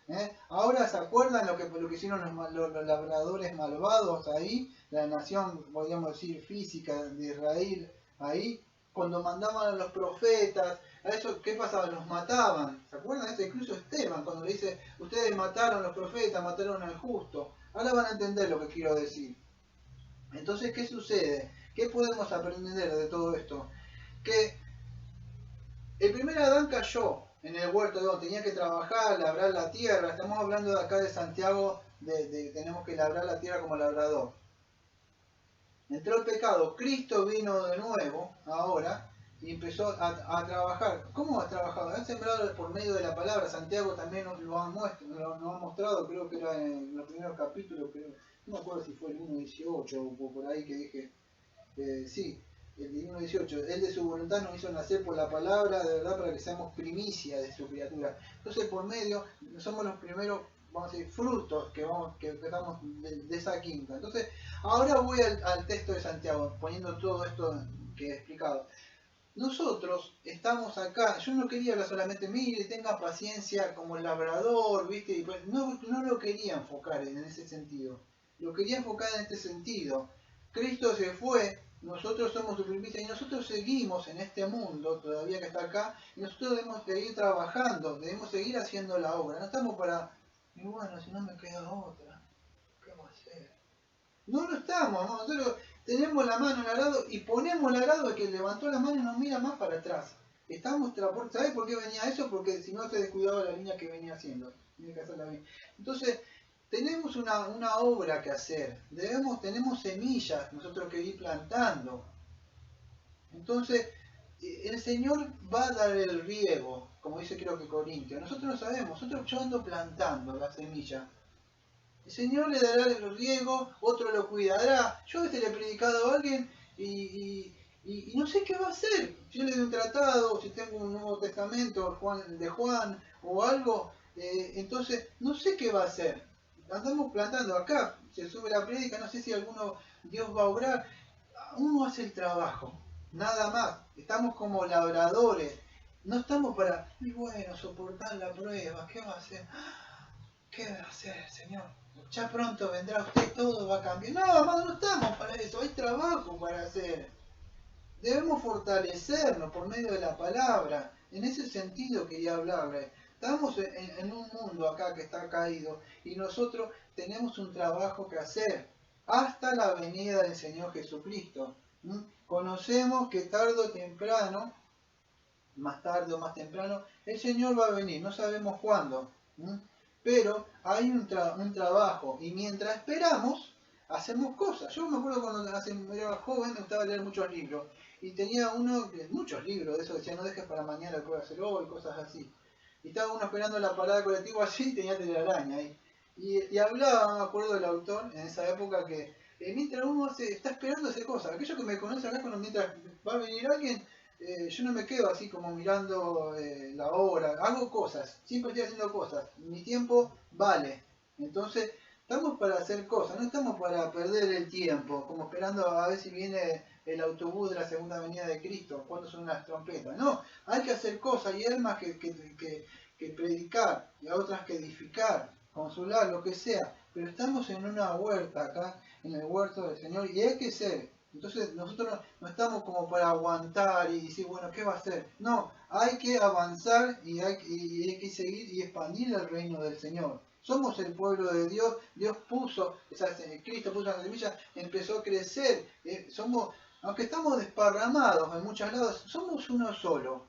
Ahora se acuerdan lo que hicieron los labradores malvados ahí, la nación, podríamos decir, física de Israel ahí. cuando mandaban a los profetas, a eso, ¿qué pasaba? Los mataban. ¿Se acuerdan de esto? Incluso Esteban, cuando le dice, ustedes mataron a los profetas, mataron al justo. Ahora van a entender lo que quiero decir. Entonces, ¿qué sucede? ¿Qué podemos aprender de todo esto? Que el primer Adán cayó en el huerto de Edén, tenía que trabajar, labrar la tierra. Estamos hablando de acá de Santiago, de tenemos que labrar la tierra como labrador. Entró el pecado, Cristo vino de nuevo, ahora, y empezó a trabajar. ¿Cómo ha trabajado? Ha sembrado por medio de la palabra. Santiago también lo ha mostrado, creo que era en los primeros capítulos, no me acuerdo si fue el 1.18 o por ahí que dije, sí, el 1.18, Él de su voluntad nos hizo nacer por la palabra de verdad para que seamos primicia de su criatura. Entonces por medio, somos los primeros, vamos a decir, frutos que damos de esa quinta. Entonces, ahora voy al texto de Santiago, poniendo todo esto que he explicado. Nosotros estamos acá, yo no quería hablar solamente, mire, tenga paciencia como el labrador, ¿viste? Y pues, no lo quería enfocar en ese sentido, lo quería enfocar en este sentido. Cristo se fue, nosotros somos su primicia y nosotros seguimos en este mundo, todavía que está acá, y nosotros debemos seguir trabajando, debemos seguir haciendo la obra. No estamos para, y bueno, si no me queda otra, ¿qué vamos a hacer? No estamos, ¿no? Nosotros tenemos la mano en el arado y ponemos el arado, el que levantó la mano y nos mira más para atrás. ¿Sabes por qué venía eso? Porque si no se descuidaba la línea que venía haciendo. Tiene que hacerla bien. Entonces, tenemos una obra que hacer. Tenemos semillas nosotros que ir plantando. Entonces, el Señor va a dar el riego, como dice creo que Corintios. Nosotros no sabemos, yo ando plantando la semilla. El Señor le dará el riego, otro lo cuidará. Yo a veces le he predicado a alguien y no sé qué va a hacer. Si yo le doy un tratado, si tengo un Nuevo Testamento de Juan o algo, entonces no sé qué va a hacer. Andamos plantando acá, se sube la prédica, no sé si Dios va a obrar. Uno hace el trabajo, nada más. Estamos como labradores. No estamos para, y bueno, soportar la prueba, ¿qué va a hacer? ¿Qué va a hacer, Señor? Ya pronto vendrá usted, todo va a cambiar. No, amado, no estamos para eso, hay trabajo para hacer. Debemos fortalecernos por medio de la palabra. En ese sentido quería hablarle. Estamos en un mundo acá que está caído y nosotros tenemos un trabajo que hacer hasta la venida del Señor Jesucristo. Conocemos que tarde o temprano, más tarde o más temprano, el Señor va a venir, no sabemos cuándo. Pero hay un trabajo y mientras esperamos, hacemos cosas. Yo me acuerdo cuando era joven me gustaba leer muchos libros y tenía muchos libros de eso, decía no dejes para mañana lo que voy a hacer hoy, cosas así. Y estaba uno esperando la parada colectiva así y tenía telaraña ahí. Y hablaba, me acuerdo del autor en esa época que mientras uno está esperando hacer cosas, aquellos que me conocen acá, mientras va a venir alguien, yo no me quedo así como mirando la hora, hago cosas, siempre estoy haciendo cosas, mi tiempo vale. Entonces, estamos para hacer cosas, no estamos para perder el tiempo, como esperando a ver si viene el autobús de la segunda venida de Cristo, cuando son las trompetas. No, hay que hacer cosas y hay más que predicar, y otras que edificar, consolar, lo que sea. Pero estamos en una huerta acá, en el huerto del Señor, y hay que ser. Entonces nosotros no estamos como para aguantar y decir, bueno, ¿qué va a hacer? No, hay que avanzar y hay que seguir y expandir el reino del Señor. Somos el pueblo de Dios, Dios puso, Cristo puso la semilla, empezó a crecer. Aunque estamos desparramados en muchos lados, somos uno solo.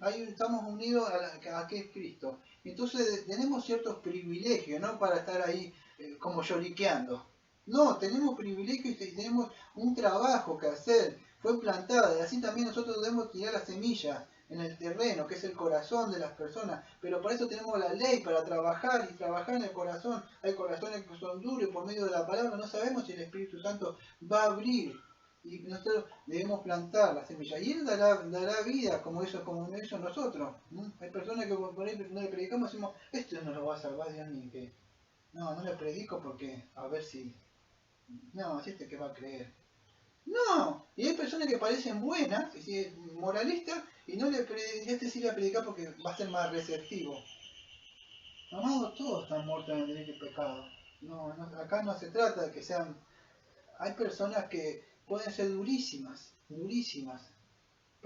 Ahí estamos unidos a que es Cristo. Entonces tenemos ciertos privilegios, no para estar ahí como lloriqueando. No, tenemos privilegios y tenemos un trabajo que hacer. Fue plantada y así también nosotros debemos tirar la semilla en el terreno, que es el corazón de las personas. Pero para eso tenemos la ley, para trabajar y trabajar en el corazón. Hay corazones que son duros y por medio de la palabra no sabemos si el Espíritu Santo va a abrir. Y nosotros debemos plantar la semilla. Y Él dará vida como hizo nosotros. Hay personas que por ahí no le predicamos y decimos, esto no lo va a salvar Dios ni que... No le predico porque a ver si... No, es este que va a creer. No, y hay personas que parecen buenas, moralistas, y este sí le va a predicar porque va a ser más receptivo. Amados, todos están muertos en el delito y pecado. No, acá no se trata de que sean... Hay personas que pueden ser durísimas,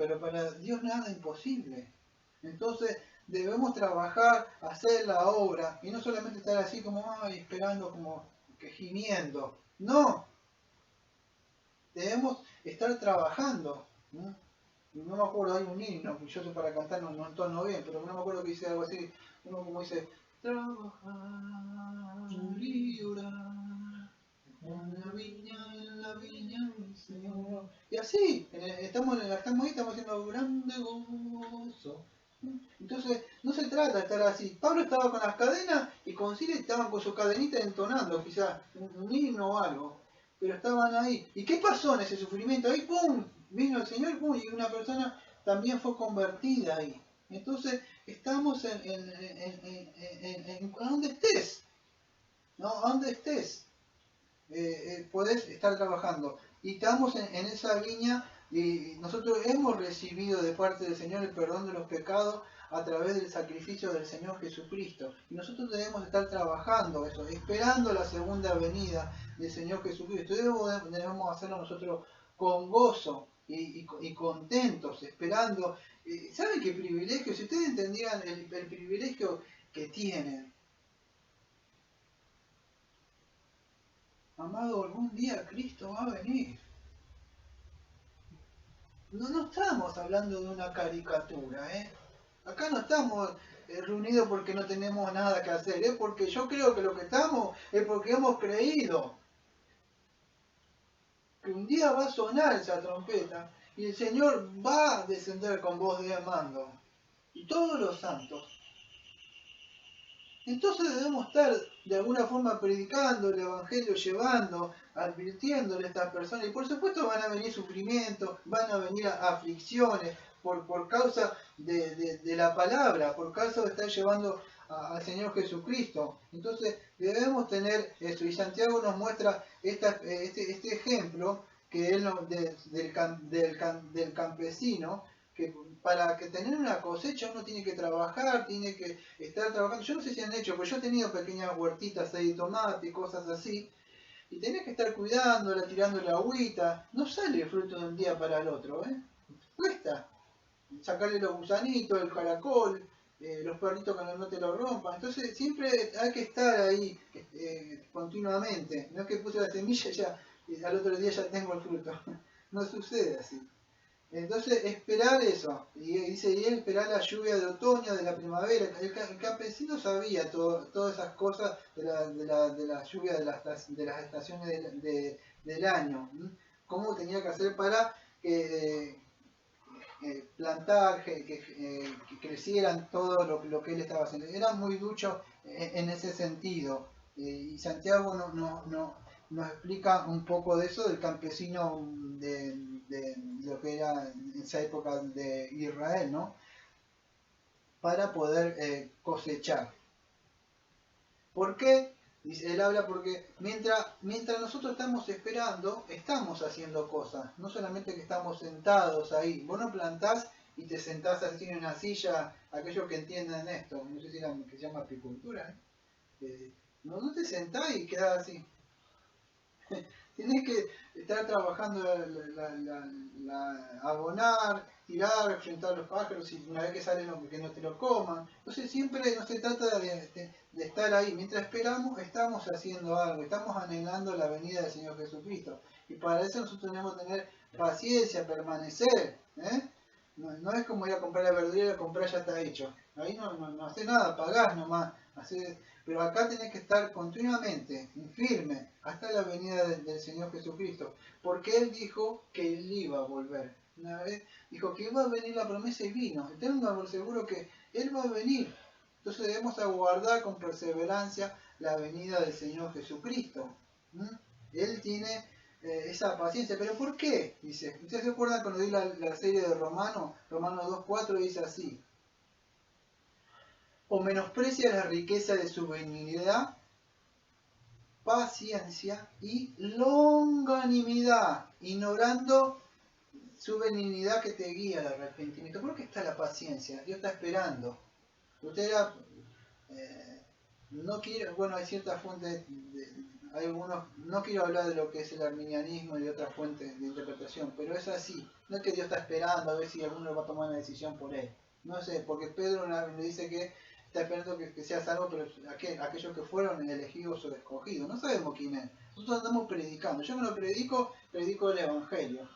pero para Dios nada es imposible. Entonces debemos trabajar, hacer la obra, y no solamente estar así como, ay, esperando, como que gimiendo. No, debemos estar trabajando. ¿No? No me acuerdo, hay un himno, yo sé para cantar no entono bien, pero no me acuerdo que dice algo así, uno como dice, trabajar y orar, en la viña del Señor. Y así, estamos ahí, estamos haciendo grande gozo. Entonces, no se trata de estar así. Pablo estaba con las cadenas y con Silas estaban con sus cadenitas entonando, quizás un himno o algo. Pero estaban ahí. ¿Y qué pasó en ese sufrimiento? Ahí, ¡pum! Vino el Señor, ¡pum! Y una persona también fue convertida ahí. Entonces, estamos en donde estés. ¿No? A donde estés. Podés estar trabajando. Y estamos en esa viña y nosotros hemos recibido de parte del Señor el perdón de los pecados a través del sacrificio del Señor Jesucristo. Y nosotros debemos estar trabajando eso, esperando la segunda venida del Señor Jesucristo. Debemos hacerlo nosotros con gozo y contentos, esperando. ¿Saben qué privilegio? Si ustedes entendieran el privilegio que tienen. Amado, algún día Cristo va a venir. No estamos hablando de una caricatura, ¿eh? Acá no estamos reunidos porque no tenemos nada que hacer, es porque yo creo que lo que estamos es porque hemos creído que un día va a sonar esa trompeta y el Señor va a descender con voz de mando y todos los santos. Entonces debemos estar de alguna forma predicando el Evangelio, llevando, advirtiéndole a estas personas. Y por supuesto van a venir sufrimientos, van a venir aflicciones por causa de la palabra, por causa de estar llevando al Señor Jesucristo. Entonces debemos tener eso. Y Santiago nos muestra este ejemplo que él del campesino, que para que tener una cosecha uno tiene que trabajar, tiene que estar trabajando. Yo no sé si han hecho, pues yo he tenido pequeñas huertitas ahí de tomate, cosas así, y tenés que estar cuidándola, tirando la agüita. No sale el fruto de un día para el otro, ¿eh? Cuesta sacarle los gusanitos, el caracol, los perritos que no te lo rompan. Entonces siempre hay que estar ahí continuamente. No es que puse la semilla y al otro día ya tengo el fruto. No sucede así. Entonces, esperar eso, y dice, y él esperar la lluvia de otoño, de la primavera. El campesino sabía todas esas cosas de la lluvia de las estaciones del año. Cómo tenía que hacer para plantar, que crecieran todo lo que él estaba haciendo. Era muy ducho en ese sentido. Y Santiago nos explica un poco de eso, del campesino de lo que era en esa época de Israel, ¿no? Para poder cosechar. ¿Por qué? Dice, él habla porque mientras nosotros estamos esperando, estamos haciendo cosas. No solamente que estamos sentados ahí. Vos no plantás y te sentás así en una silla, aquellos que entiendan esto, no sé si que se llama apicultura, ¿eh? No te sentás y quedás así. Tienes que estar trabajando, abonar, tirar, enfrentar a los pájaros, y una vez que salen que no te lo coman. Entonces siempre no se trata de estar ahí. Mientras esperamos, estamos haciendo algo, estamos anhelando la venida del Señor Jesucristo. Y para eso nosotros tenemos que tener paciencia, permanecer. ¿Eh? No es como ir a comprar la verdura y la comprar ya está hecho. Ahí no hace nada, pagás nomás. Pero acá tenés que estar continuamente, firme, hasta la venida del Señor Jesucristo. Porque Él dijo que Él iba a volver. Una vez dijo que iba a venir la promesa y vino. Tengo por seguro que Él va a venir. Entonces debemos aguardar con perseverancia la venida del Señor Jesucristo. Él tiene esa paciencia. ¿Pero por qué? Dice, ¿ustedes se acuerdan cuando di la serie de Romanos 2.4 dice así? O menosprecia la riqueza de su benignidad, paciencia y longanimidad, ignorando su benignidad que te guía al arrepentimiento. ¿Por qué está la paciencia? Dios está esperando. Usted no quiere, bueno, hay ciertas fuentes hay algunos, no quiero hablar de lo que es el arminianismo y de otras fuentes de interpretación, pero es así. No es que Dios está esperando a ver si alguno va a tomar una decisión por él. No sé, porque Pedro una vez le dice que está esperando que sea salvo, pero aquellos que fueron elegidos o escogidos. No sabemos quién es. Nosotros andamos predicando. Yo cuando predico el Evangelio.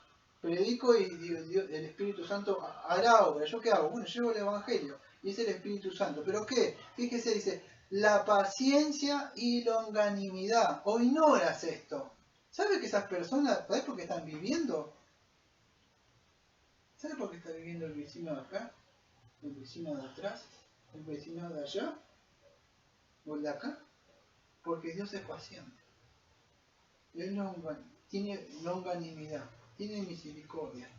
Predico y el Espíritu Santo hará obra. ¿Yo qué hago? Bueno, llevo el Evangelio y es el Espíritu Santo. ¿Pero qué? Fíjese, dice, la paciencia y longanimidad. ¿O ignoras esto? ¿Sabes que esas personas, ¿sabes por qué están viviendo? ¿Sabes por qué está viviendo el vecino de acá? ¿El vecino de atrás? ¿El vecino de allá? ¿O el de acá? Porque Dios es paciente. Él tiene longanimidad, tiene misericordia.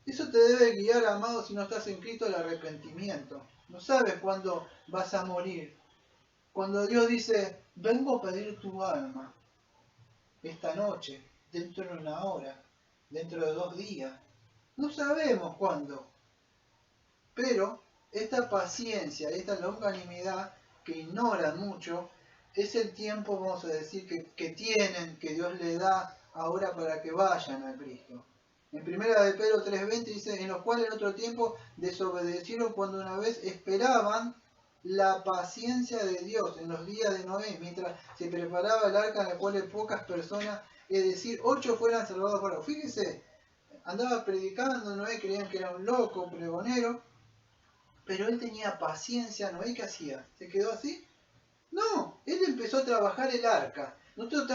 Eso te debe guiar, amado, si no estás en Cristo, al arrepentimiento. No sabes cuándo vas a morir. Cuando Dios dice, vengo a pedir tu alma esta noche, dentro de una hora, dentro de 2 días. No sabemos cuándo. Pero esta paciencia, esta longanimidad que ignoran mucho, es el tiempo, vamos a decir, que tienen, que Dios le da ahora para que vayan a Cristo. En 1 de Pedro 3:20 dice, en los cuales en otro tiempo desobedecieron cuando una vez esperaban la paciencia de Dios en los días de Noé, mientras se preparaba el arca en la cual pocas personas, es decir, 8 fueran salvados por agua. Fíjense, andaba predicando, Noé creían que era un loco, un pregonero, pero él tenía paciencia. Noé, ¿qué hacía? ¿Se quedó así? No, él empezó a trabajar el arca. Nosotros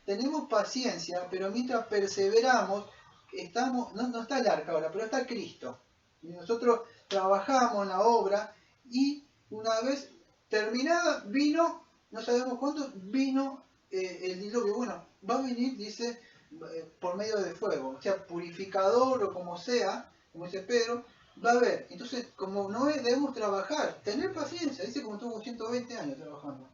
tenemos paciencia, pero mientras perseveramos, no está el arca ahora, pero está Cristo. Y nosotros trabajamos en la obra y una vez terminada, vino, no sabemos cuándo, vino el diluvio. Bueno, va a venir, dice, por medio de fuego, o sea, purificador o como sea, como dice Pedro, va a haber. Entonces, como no debemos trabajar, tener paciencia. Dice como tuvo 120 años trabajando,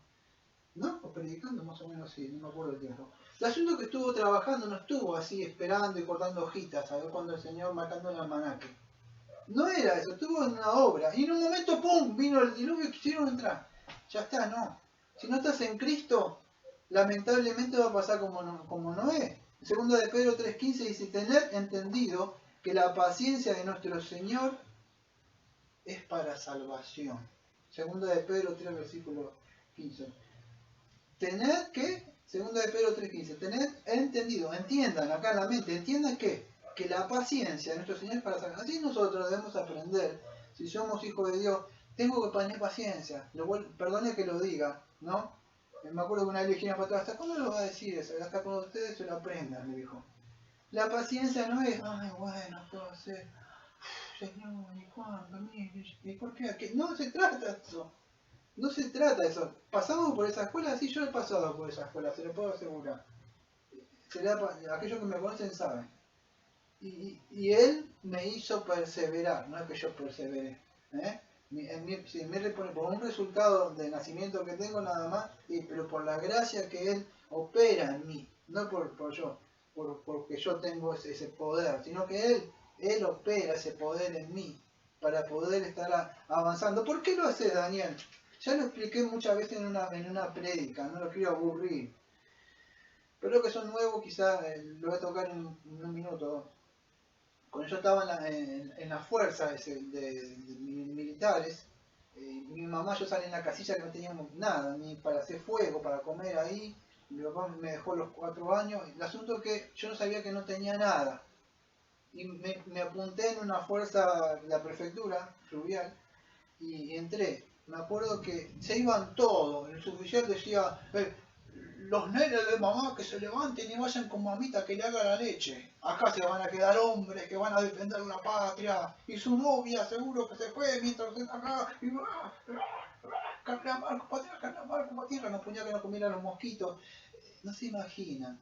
¿no? O predicando, más o menos así, no me acuerdo el tiempo. El asunto que estuvo trabajando no estuvo así esperando y cortando hojitas a ver cuando el Señor marcando el almanaque. No era eso, estuvo en una obra. Y en un momento, ¡pum!, vino el diluvio y quisieron entrar. Ya está, no. Si no estás en Cristo, lamentablemente va a pasar como Noé. Segunda de Pedro 3:15 dice, tener entendido que la paciencia de nuestro Señor es para salvación. Segunda de Pedro 3, versículo 15. Tener que, segunda de Pedro 3:15, tener entendido, entiendan acá en la mente, entiendan que la paciencia de nuestro Señor es para salvación. Así nosotros debemos aprender, si somos hijos de Dios, tengo que tener paciencia. Perdone que lo diga, ¿no? Me acuerdo que una vez le para atrás, ¿hasta cuándo lo va a decir eso? Hasta cuando ustedes se lo aprendan, me dijo. La paciencia no es, ay, bueno, puedo hacer, Señor, ¿y cuándo? ¿Y por qué? No se trata de eso. No se trata de eso. ¿Pasamos por esa escuela? Sí, yo he pasado por esa escuela, se lo puedo asegurar. Aquellos que me conocen saben. Y él me hizo perseverar, no es que yo perseveré. Si me repone por un resultado de nacimiento que tengo nada más, pero por la gracia que él opera en mí, no porque yo tengo ese poder, sino que él opera ese poder en mí para poder estar avanzando. ¿Por qué lo haces, Daniel? Ya lo expliqué muchas veces en una prédica, no lo quiero aburrir. Pero lo que son nuevos quizás lo voy a tocar en un minuto. Cuando yo estaba en las fuerzas de militares, mi mamá, yo salí en la casilla que no teníamos nada, ni para hacer fuego, para comer ahí. Mi papá me dejó los 4 años. El asunto es que yo no sabía que no tenía nada. Y me apunté en una fuerza de la prefectura fluvial y entré. Me acuerdo que se iban todos. El suboficial decía, los nenes de mamá que se levanten y vayan con mamita que le haga la leche. Acá se van a quedar hombres que van a defender la patria. Y su novia seguro que se fue mientras está acá. Y carnaval, como tierra, nos ponía que no comieran los mosquitos. No se imaginan.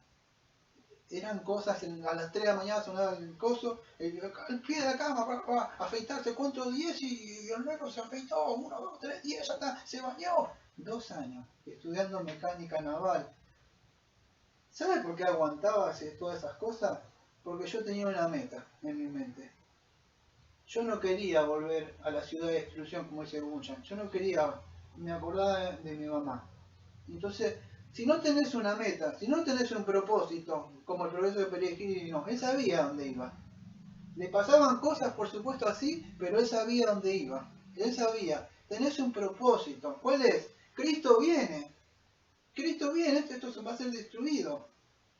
Eran cosas, a las 3 de la mañana sonaba el coso, el pie de la cama para afeitarse, ¿cuántos 10? Y el negro se afeitó, 1, 2, 3, 10, ya está, se bañó. 2 años estudiando mecánica naval. ¿Sabes por qué aguantaba todas esas cosas? Porque yo tenía una meta en mi mente. Yo no quería volver a la ciudad de destrucción como dice Bunchan. Yo no quería, me acordaba de mi mamá. Entonces Si no tenés una meta, si no tenés un propósito, como el profesor de Peregrino, él sabía dónde iba. Le pasaban cosas, por supuesto, así, pero él sabía dónde iba. Él sabía, tenés un propósito. ¿Cuál es? Cristo viene. Cristo viene, esto va a ser destruido.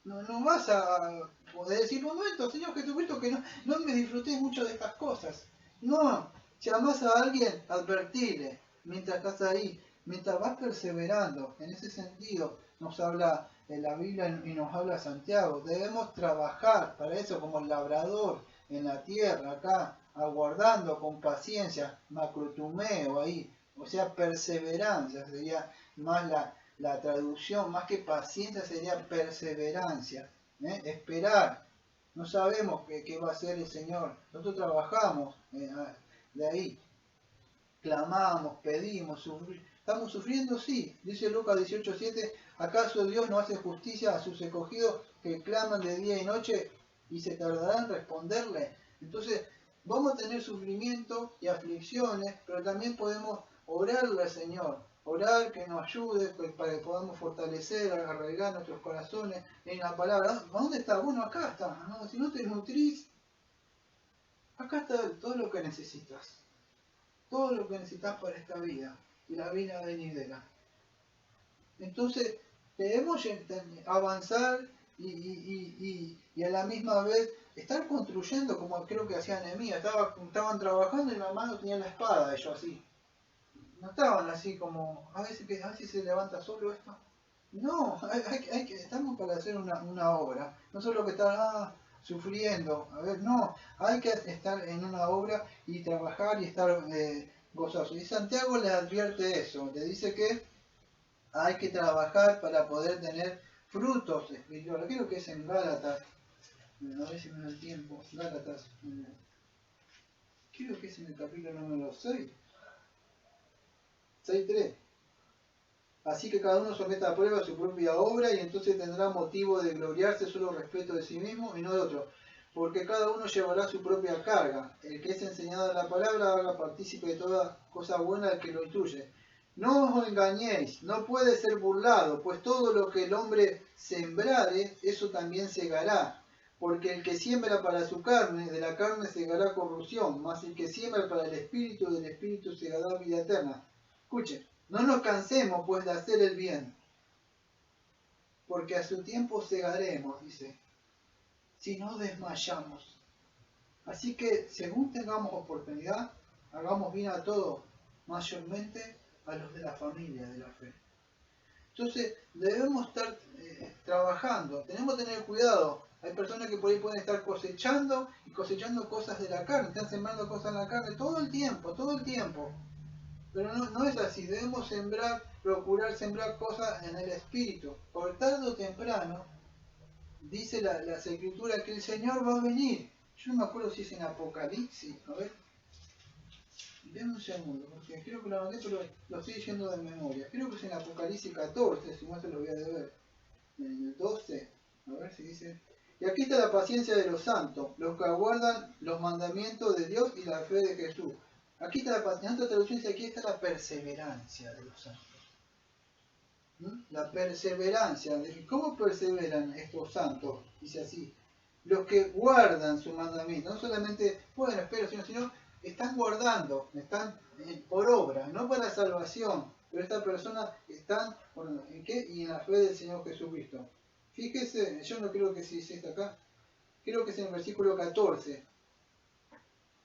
No vas a poder decir, momento, Señor Jesucristo, que no me disfruté mucho de estas cosas. No, llamás a alguien, advertile, mientras estás ahí, mientras vas perseverando. En ese sentido nos habla en la Biblia y nos habla Santiago. Debemos trabajar para eso como el labrador en la tierra, acá, aguardando con paciencia, macrotumeo ahí. O sea, perseverancia sería más la traducción, más que paciencia, sería perseverancia. Esperar. No sabemos qué va a hacer el Señor. Nosotros trabajamos de ahí. Clamamos, pedimos, ¿estamos sufriendo? Sí. Dice Lucas 18:7, ¿acaso Dios no hace justicia a sus escogidos que claman de día y noche y se tardará en responderle? Entonces, vamos a tener sufrimiento y aflicciones, pero también podemos orarle al Señor. Orar que nos ayude para que podamos fortalecer, arraigar nuestros corazones en la palabra. ¿A dónde está? Bueno, acá está. ¿No? Si no te nutrís, acá está todo lo que necesitas. Todo lo que necesitas para esta vida y la vida venidera. Entonces, debemos avanzar y a la misma vez estar construyendo, como creo que hacía Nehemías. Estaban trabajando y la mano tenía la espada, ellos así. No estaban así como, a ver si se levanta solo esto. No, estamos para hacer una obra. No solo que estar sufriendo. A ver, no, hay que estar en una obra y trabajar y estar gozoso. Y Santiago le advierte eso, le dice que hay que trabajar para poder tener frutos espirituales. Creo que es en Gálatas, a ver si me da el tiempo, Gálatas, creo que es en el capítulo número 6. 6:3. Así que cada uno someta a prueba su propia obra y entonces tendrá motivo de gloriarse solo respecto de sí mismo y no de otro. Porque cada uno llevará su propia carga. El que es enseñado en la palabra haga partícipe de toda cosa buena al que lo instruye. No os engañéis, no puede ser burlado, pues todo lo que el hombre sembrare, eso también segará. Porque el que siembra para su carne, de la carne segará corrupción, mas el que siembra para el espíritu, del espíritu segará vida eterna. Escuchen, no nos cansemos pues de hacer el bien, porque a su tiempo segaremos, dice, si no desmayamos. Así que según tengamos oportunidad, hagamos bien a todos, mayormente a los de la familia de la fe. Entonces debemos estar trabajando, tenemos que tener cuidado. Hay personas que por ahí pueden estar cosechando y cosechando cosas de la carne, están sembrando cosas en la carne todo el tiempo. Pero no es así, debemos procurar sembrar cosas en el espíritu. Por tarde o temprano, dice las escrituras que el Señor va a venir. Yo no me acuerdo si es en Apocalipsis, a ver. Denme un segundo, porque creo que lo anoté, pero lo estoy diciendo de memoria. Creo que es en Apocalipsis 14, si no se lo voy a deber. En el 12, a ver si dice. Y aquí está la paciencia de los santos, los que aguardan los mandamientos de Dios y la fe de Jesús. Aquí está la paciencia, en otra traducción dice, aquí está la perseverancia de los santos. La perseverancia, ¿cómo perseveran estos santos? Dice así, los que guardan su mandamiento, no solamente, bueno, espero, sino están guardando, están por obra, no para salvación, pero esta persona están, ¿en qué? Y en la fe del Señor Jesucristo. Fíjese, yo no creo que si es esta acá, creo que es en el versículo 14.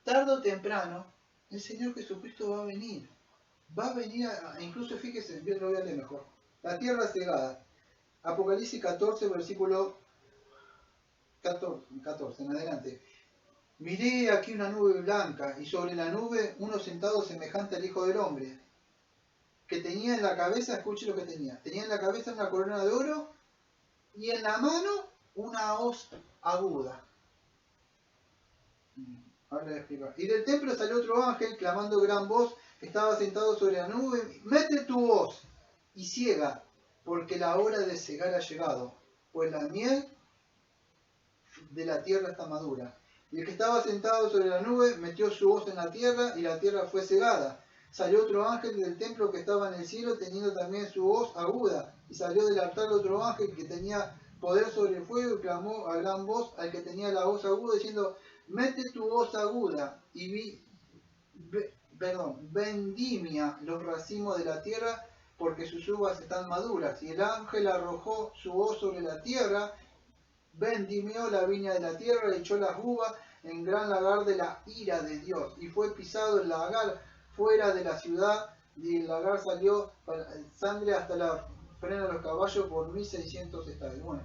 Tarde o temprano, el Señor Jesucristo va a venir. Va a venir, incluso fíjese, bien lo voy a leer mejor. La tierra cegada. Apocalipsis 14, versículo 14 en adelante. Miré aquí una nube blanca, y sobre la nube uno sentado semejante al Hijo del Hombre, que tenía en la cabeza, escuche lo que tenía en la cabeza una corona de oro, y en la mano una hoz aguda. Ahora le explico. Y del templo salió otro ángel, clamando gran voz, que estaba sentado sobre la nube, mete tu hoz y ciega, porque la hora de cegar ha llegado, pues la miel de la tierra está madura. Y el que estaba sentado sobre la nube metió su hoz en la tierra, y la tierra fue cegada, salió otro ángel del templo que estaba en el cielo teniendo también su voz aguda. Y salió del altar otro ángel que tenía poder sobre el fuego y clamó a gran voz al que tenía la voz aguda diciendo, mete tu voz aguda y vendimia los racimos de la tierra porque sus uvas están maduras. Y el ángel arrojó su voz sobre la tierra, vendimió la viña de la tierra, echó las uvas en gran lagar de la ira de Dios. Y fue pisado el lagar fuera de la ciudad, y el lagar salió sangre hasta la frena de los caballos por 1600 estadios. Bueno,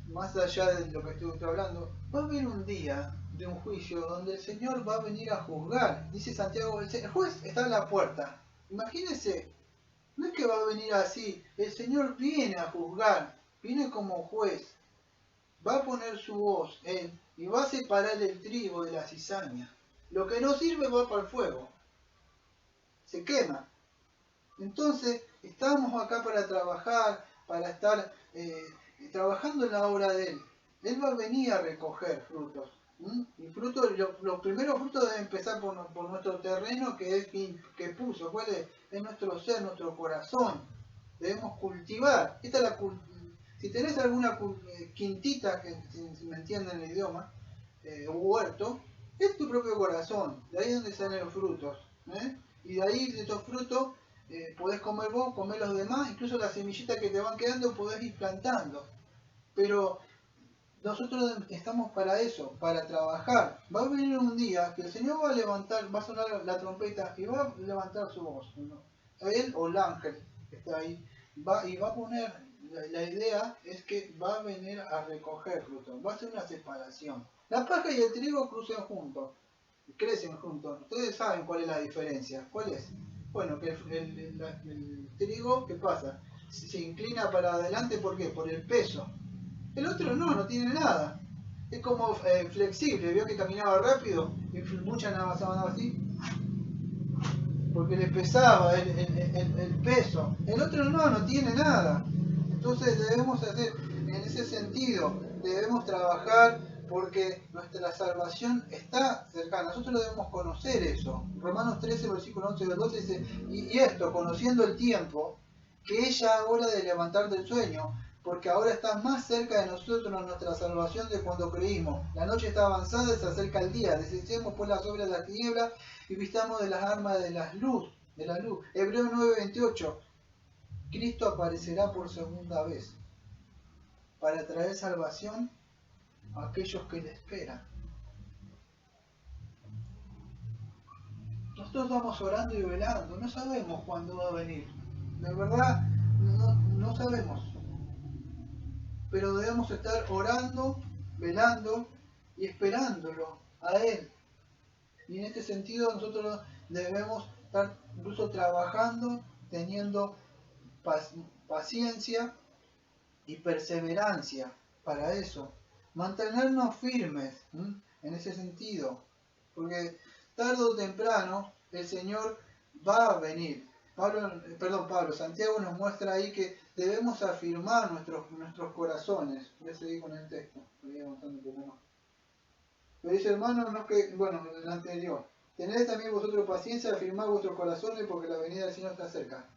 más allá de lo que estoy hablando, va a haber un día de un juicio donde el Señor va a venir a juzgar. Dice Santiago, el juez está en la puerta. Imagínense, no es que va a venir así, el Señor viene a juzgar, viene como juez, va a poner su voz él y va a separar el trigo de la cizaña. Lo que no sirve va para el fuego, se quema. Entonces, estamos acá para trabajar, para estar trabajando en la obra de Él. Él va a venir a recoger frutos. Y frutos, los primeros frutos deben empezar por nuestro terreno que es que puso. ¿Cuál es? Es nuestro ser, nuestro corazón. Debemos cultivar. Esta es la si tenés alguna quintita, que si me entienden el idioma, huerto, es tu propio corazón. De ahí es donde salen los frutos. Y de ahí, de estos frutos, podés comer vos, comer los demás, incluso las semillitas que te van quedando podés ir plantando. Pero nosotros estamos para eso, para trabajar. Va a venir un día que el Señor va a levantar, va a sonar la trompeta y va a levantar su voz. ¿No? Él o el ángel que está ahí, va a poner, la idea es que va a venir a recoger frutos, va a hacer una separación. La paja y el trigo crecen juntos. Ustedes saben cuál es la diferencia. ¿Cuál es? Bueno, que el trigo, ¿qué pasa? Se inclina para adelante, ¿por qué? Por el peso. El otro no tiene nada. Es como flexible, vio que caminaba rápido y muchas avanzaban así. Porque le pesaba el peso. El otro no tiene nada. Entonces debemos hacer, en ese sentido, debemos trabajar porque nuestra salvación está cercana. Nosotros debemos conocer eso. Romanos 13, versículo 11 y 12 dice, y esto, conociendo el tiempo, que es ya hora de levantar del sueño, porque ahora está más cerca de nosotros nuestra salvación de cuando creímos. La noche está avanzada y se acerca el día. Desechemos pues las obras de la tiniebla y vistamos de las armas de la luz. Hebreos 9:28. Cristo aparecerá por segunda vez para traer salvación a aquellos que le esperan. Nosotros estamos orando y velando, no sabemos cuándo va a venir. De verdad, no sabemos. Pero debemos estar orando, velando y esperándolo a Él. Y en este sentido nosotros debemos estar incluso trabajando, teniendo paciencia y perseverancia para eso. Mantenernos firmes en ese sentido. Porque tarde o temprano el Señor va a venir. Santiago nos muestra ahí que debemos afirmar nuestros corazones. Voy a seguir con el texto, voy avanzando un poco más. Pero dice, hermano, el anterior, tened también vosotros paciencia, afirmad vuestros corazones porque la venida del Señor está cerca.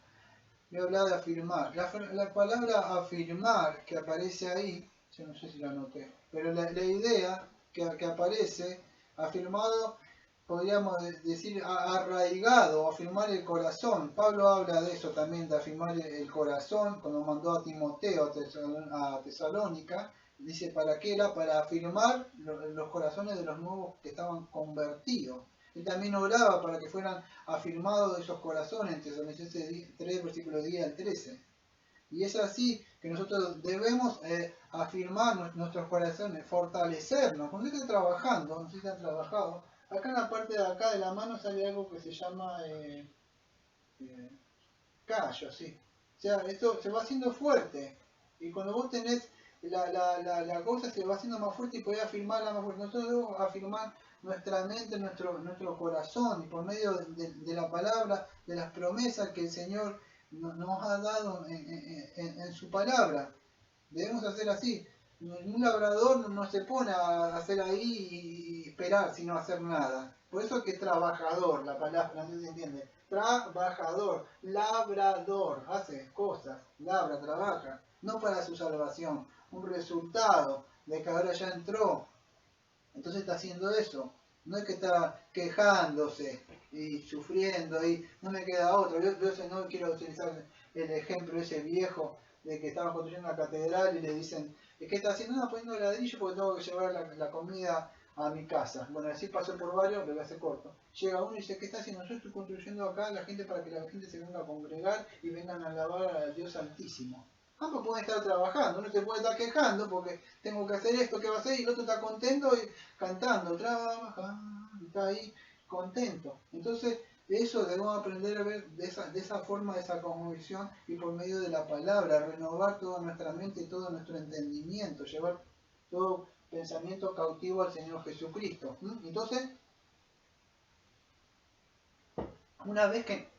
Voy a hablar de afirmar. La palabra afirmar que aparece ahí, yo no sé si la anoté, pero la idea que aparece, afirmado, podríamos decir arraigado, afirmar el corazón. Pablo habla de eso también, de afirmar el corazón, cuando mandó a Timoteo a Tesalónica, dice, ¿para qué era? Para afirmar los corazones de los nuevos que estaban convertidos. Él también oraba para que fueran afirmados esos corazones, en Tesalonicenses 3, versículo 10 al 13. Y es así que nosotros debemos afirmar nuestros corazones, fortalecernos. Cuando están trabajando, no sé si han trabajado, acá en la parte de acá de la mano sale algo que se llama callo, sí. O sea, esto se va haciendo fuerte. Y cuando vos tenés la cosa se va haciendo más fuerte y podés afirmarla más fuerte. Nosotros debemos afirmar nuestra mente, nuestro corazón, y por medio de la palabra, de las promesas que el Señor nos ha dado en su palabra. Debemos hacer así. Un labrador no se pone a hacer ahí esperar sino hacer nada. Por eso que trabajador, la palabra, no se entiende. Trabajador, labrador, hace cosas, labra, trabaja, no para su salvación, un resultado de que ahora ya entró. Entonces está haciendo eso. No es que está quejándose y sufriendo y no me queda otro. Yo no quiero utilizar el ejemplo ese viejo de que estaban construyendo una catedral y le dicen, ¿qué está haciendo? No, poniendo ladrillo porque tengo que llevar la comida a mi casa. Bueno, así pasó por varios, lo voy a hacer corto. Llega uno y dice, ¿qué está haciendo? Yo estoy construyendo acá a la gente para que la gente se venga a congregar y vengan a alabar al Dios Altísimo. Ambos pueden estar trabajando, uno se puede estar quejando porque tengo que hacer esto, ¿qué va a hacer? Y el otro está contento y cantando, trabajando, está ahí contento. Entonces, eso debemos aprender a ver de esa forma, de esa cosmovisión y por medio de la palabra, renovar toda nuestra mente y todo nuestro entendimiento, llevar todo pensamiento cautivo al Señor Jesucristo. Entonces, una vez que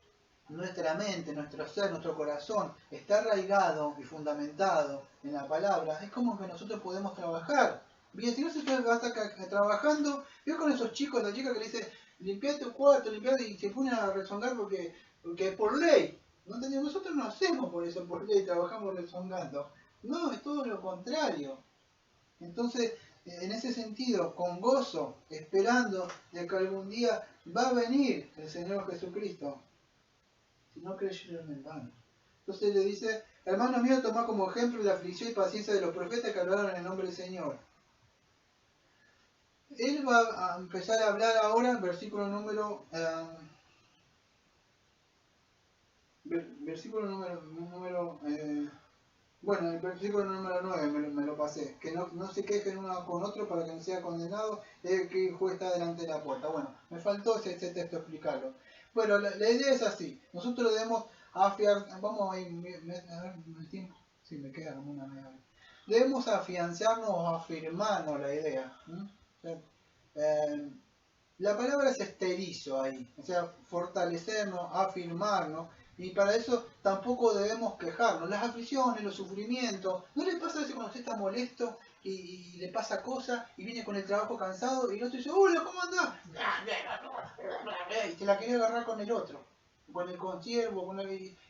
nuestra mente, nuestro ser, nuestro corazón está arraigado y fundamentado en la palabra, es como que nosotros podemos trabajar. Bien, si no se va a estar trabajando, veo con esos chicos, la chica que le dice, limpiá tu cuarto, limpiá, y se ponen a rezongar porque es por ley. ¿No entendés? Nosotros no hacemos por eso, por ley, trabajamos rezongando. No, es todo lo contrario. Entonces, en ese sentido, con gozo, esperando de que algún día va a venir el Señor Jesucristo, si no creyeron en vano. Entonces le dice, hermano mío, toma como ejemplo la aflicción y paciencia de los profetas que hablaron en el nombre del Señor. Él va a empezar a hablar ahora, versículo número... bueno, el versículo número 9 me lo pasé. Que no se quejen uno con otro para que no sea condenado, que el juez está delante de la puerta. Bueno, me faltó ese texto explicarlo. Bueno, la idea es así. Nosotros debemos afianzar... Vamos a ir... A ver, el tiempo. Sí, me queda como una media hora. Debemos afianzarnos o afirmarnos la idea. La palabra es esterizo ahí. O sea, fortalecernos, afirmarnos. Y para eso tampoco debemos quejarnos. Las aflicciones, los sufrimientos. ¿No le pasa a veces cuando usted está molesto y le pasa cosas y viene con el trabajo cansado y el otro dice, hola, ¿cómo andás? Y se la quería agarrar con el otro, con el consiervo,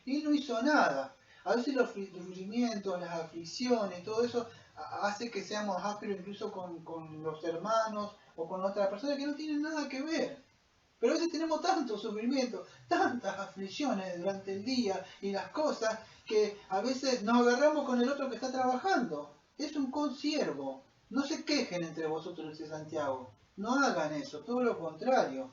y él no hizo nada. A veces los sufrimientos, las aflicciones, todo eso hace que seamos ásperos incluso con los hermanos o con otras personas que no tienen nada que ver. Pero a veces tenemos tanto sufrimiento, tantas aflicciones durante el día y las cosas que a veces nos agarramos con el otro que está trabajando. Es un consiervo. No se quejen entre vosotros, dice Santiago. No hagan eso, todo lo contrario.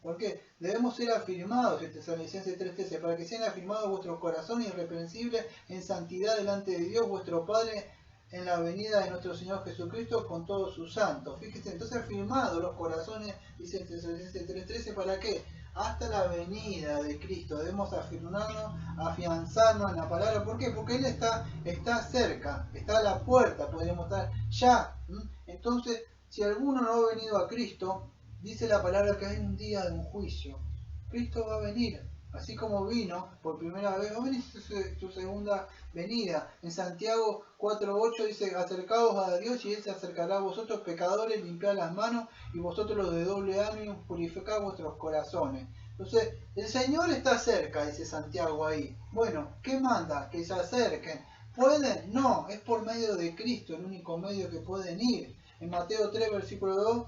Porque debemos ser afirmados, Tesalonicenses 3:13, para que sean afirmados vuestros corazones irreprensibles en santidad delante de Dios, vuestro Padre, en la venida de nuestro Señor Jesucristo con todos sus santos. Fíjese, entonces afirmados los corazones, dice Tesalonicenses 3:13, ¿para qué? Hasta la venida de Cristo. Debemos afirmarnos, afianzarnos en la palabra. ¿Por qué? Porque Él está cerca, está a la puerta, podríamos estar ya. Entonces, si alguno no ha venido a Cristo, dice la palabra que hay un día de un juicio. Cristo va a venir, así como vino por primera vez, va a venir su segunda venida. En Santiago 4:8 dice, acercaos a Dios y Él se acercará a vosotros pecadores, limpiad las manos, y vosotros los de doble ánimo, purificad vuestros corazones. Entonces, el Señor está cerca, dice Santiago ahí. Bueno, ¿qué manda? Que se acerquen. ¿Pueden? No, es por medio de Cristo, el único medio que pueden ir. En Mateo 3, versículo 2,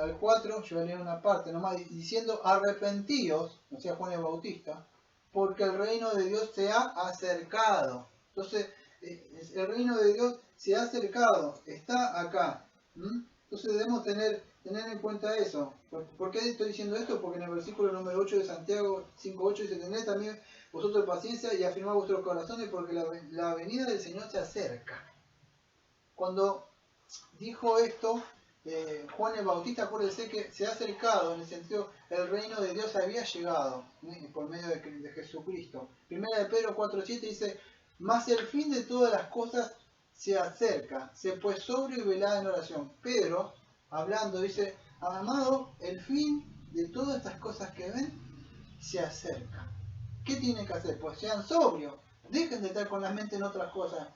al 4, yo voy a leer una parte nomás, diciendo, arrepentíos, o sea, Juan el Bautista, porque el reino de Dios se ha acercado. Entonces, el reino de Dios se ha acercado, está acá. Entonces debemos tener en cuenta eso. ¿Por qué estoy diciendo esto? Porque en el versículo número 8 de Santiago 5:8 dice, tened también vosotros paciencia y afirmad vuestros corazones porque la venida del Señor se acerca. Cuando dijo esto, Juan el Bautista, acuérdense que se ha acercado, en el sentido, el reino de Dios había llegado por medio de Jesucristo. Primera de Pedro 4:7 dice, mas el fin de todas las cosas se acerca, se pues sobrio y velada en oración. Pedro, hablando, dice, amado, el fin de todas estas cosas que ven se acerca. ¿Qué tienen que hacer? Pues sean sobrios, dejen de estar con la mente en otras cosas,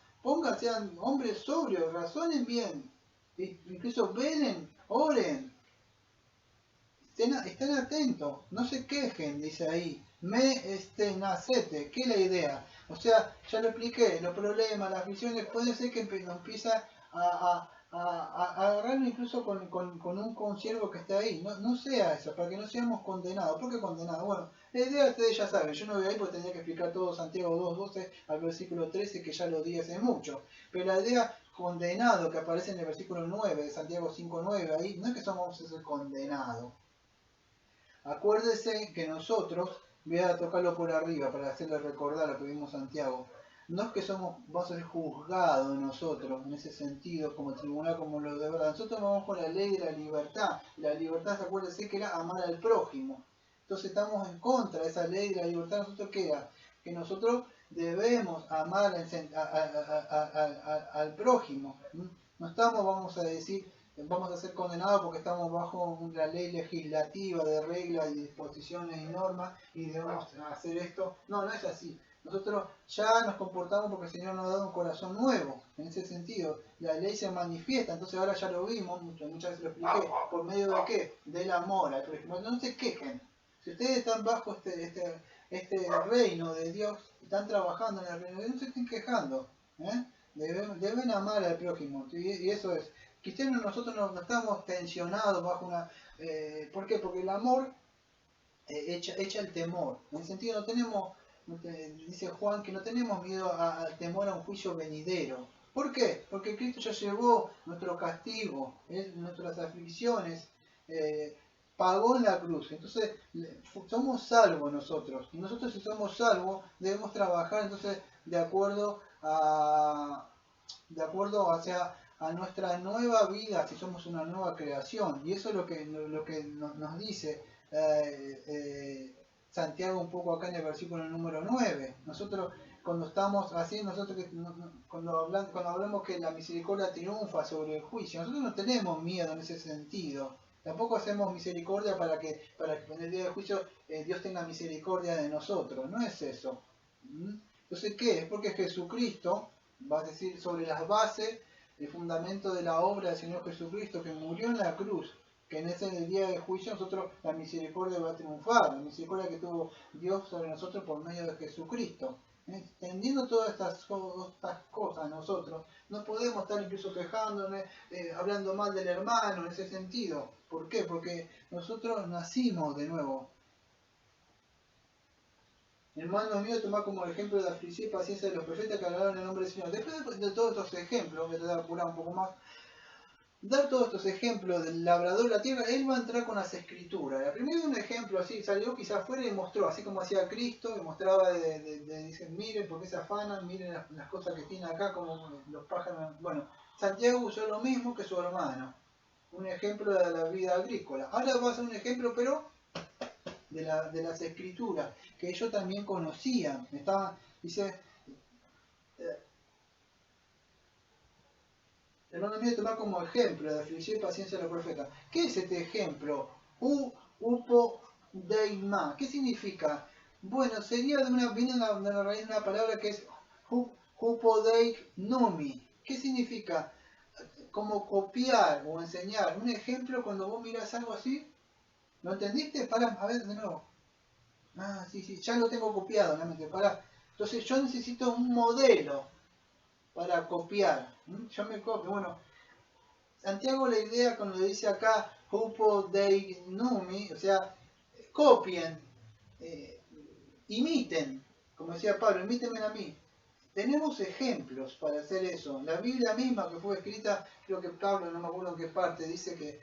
sean hombres sobrios, razonen bien, incluso velen Oren, estén atentos, no se quejen, dice ahí. Nacete, ¿qué es la idea? O sea, ya lo expliqué, los problemas, las visiones, puede ser que nos empieza a agarrarlo incluso con un consiervo que esté ahí. No sea eso, para que no seamos condenados. ¿Por qué condenados? Bueno, la idea ustedes ya saben, yo no voy ahí porque tendría que explicar todo Santiago 2:12 al versículo 13, que ya lo di hace mucho. Pero la idea condenado que aparece en el versículo 9 de Santiago 5:9, ahí no es que somos a ser condenados. Acuérdese que nosotros, voy a tocarlo por arriba para hacerle recordar lo que vimos Santiago, no es que vamos a ser juzgados nosotros en ese sentido como tribunal, como lo de verdad. Nosotros vamos con la ley de la libertad. La libertad, acuérdese que era amar al prójimo. Entonces estamos en contra de esa ley de la libertad. ¿Nosotros qué era? Que nosotros debemos amar al prójimo. No estamos, vamos a decir, vamos a ser condenados porque estamos bajo una ley legislativa de reglas y disposiciones y normas y debemos hacer esto. No, no es así. Nosotros ya nos comportamos porque el Señor nos ha dado un corazón nuevo. En ese sentido, la ley se manifiesta. Entonces ahora ya lo vimos, muchas veces lo expliqué. ¿Por medio de qué? Del amor al prójimo. No se quejen. Si ustedes están bajo este reino de Dios, están trabajando en el reino de Dios, no se estén quejando. Deben amar al prójimo. Y eso es. Cristianos, nosotros no estamos tensionados bajo una... ¿Por qué? Porque el amor echa el temor. En ese sentido no tenemos, dice Juan, que no tenemos miedo al temor a un juicio venidero. ¿Por qué? Porque Cristo ya llevó nuestro castigo, nuestras aflicciones, pagó en la cruz. Entonces somos salvos nosotros. Y nosotros si somos salvos debemos trabajar entonces de acuerdo hacia a nuestra nueva vida, si somos una nueva creación. Y eso es lo que nos dice Santiago un poco acá en el versículo número 9. Nosotros cuando estamos así, cuando hablamos que la misericordia triunfa sobre el juicio, nosotros no tenemos miedo en ese sentido. Tampoco hacemos misericordia para que en el día del juicio Dios tenga misericordia de nosotros. No es eso. Entonces, ¿qué? Es porque Jesucristo, va a decir, sobre las bases, el fundamento de la obra del Señor Jesucristo, que murió en la cruz, que en ese día de juicio nosotros la misericordia va a triunfar, la misericordia que tuvo Dios sobre nosotros por medio de Jesucristo. Entendiendo todas estas cosas nosotros, no podemos estar incluso quejándonos, hablando mal del hermano en ese sentido. ¿Por qué? Porque nosotros nacimos de nuevo. Hermanos míos, tomad como ejemplo de la aflicción y paciencia de los profetas que hablaron en el nombre del Señor. Después de todos estos ejemplos, voy a tratar de apurar un poco más, dar todos estos ejemplos del labrador de la tierra, él va a entrar con las escrituras. El primero un ejemplo así, salió quizás afuera y mostró, así como hacía Cristo, que mostraba dicen, miren por qué se afanan, miren las cosas que tiene acá, como los pájaros. Bueno, Santiago usó lo mismo que su hermano, un ejemplo de la vida agrícola. Ahora va a ser un ejemplo, pero de las escrituras, que ellos también conocían. Dice, hermano mío, tomar como ejemplo la aflicción y paciencia de los profetas. ¿Qué es este ejemplo? Upodeima. ¿Qué significa? Bueno, sería viene de la raíz de una palabra que es upodeiknumi. ¿Qué significa? Como copiar o enseñar. Un ejemplo, cuando vos mirás algo así, ¿lo entendiste? Pará, a ver de nuevo. Ah, sí, ya lo tengo copiado en la mente. Pará. Entonces yo necesito un modelo para copiar. Yo me copio. Bueno, Santiago la idea cuando dice acá Upodeiknumi, o sea, copien, imiten, como decía Pablo, imítenme a mí. Tenemos ejemplos para hacer eso. La Biblia misma que fue escrita, creo que Pablo, no me acuerdo en qué parte, dice que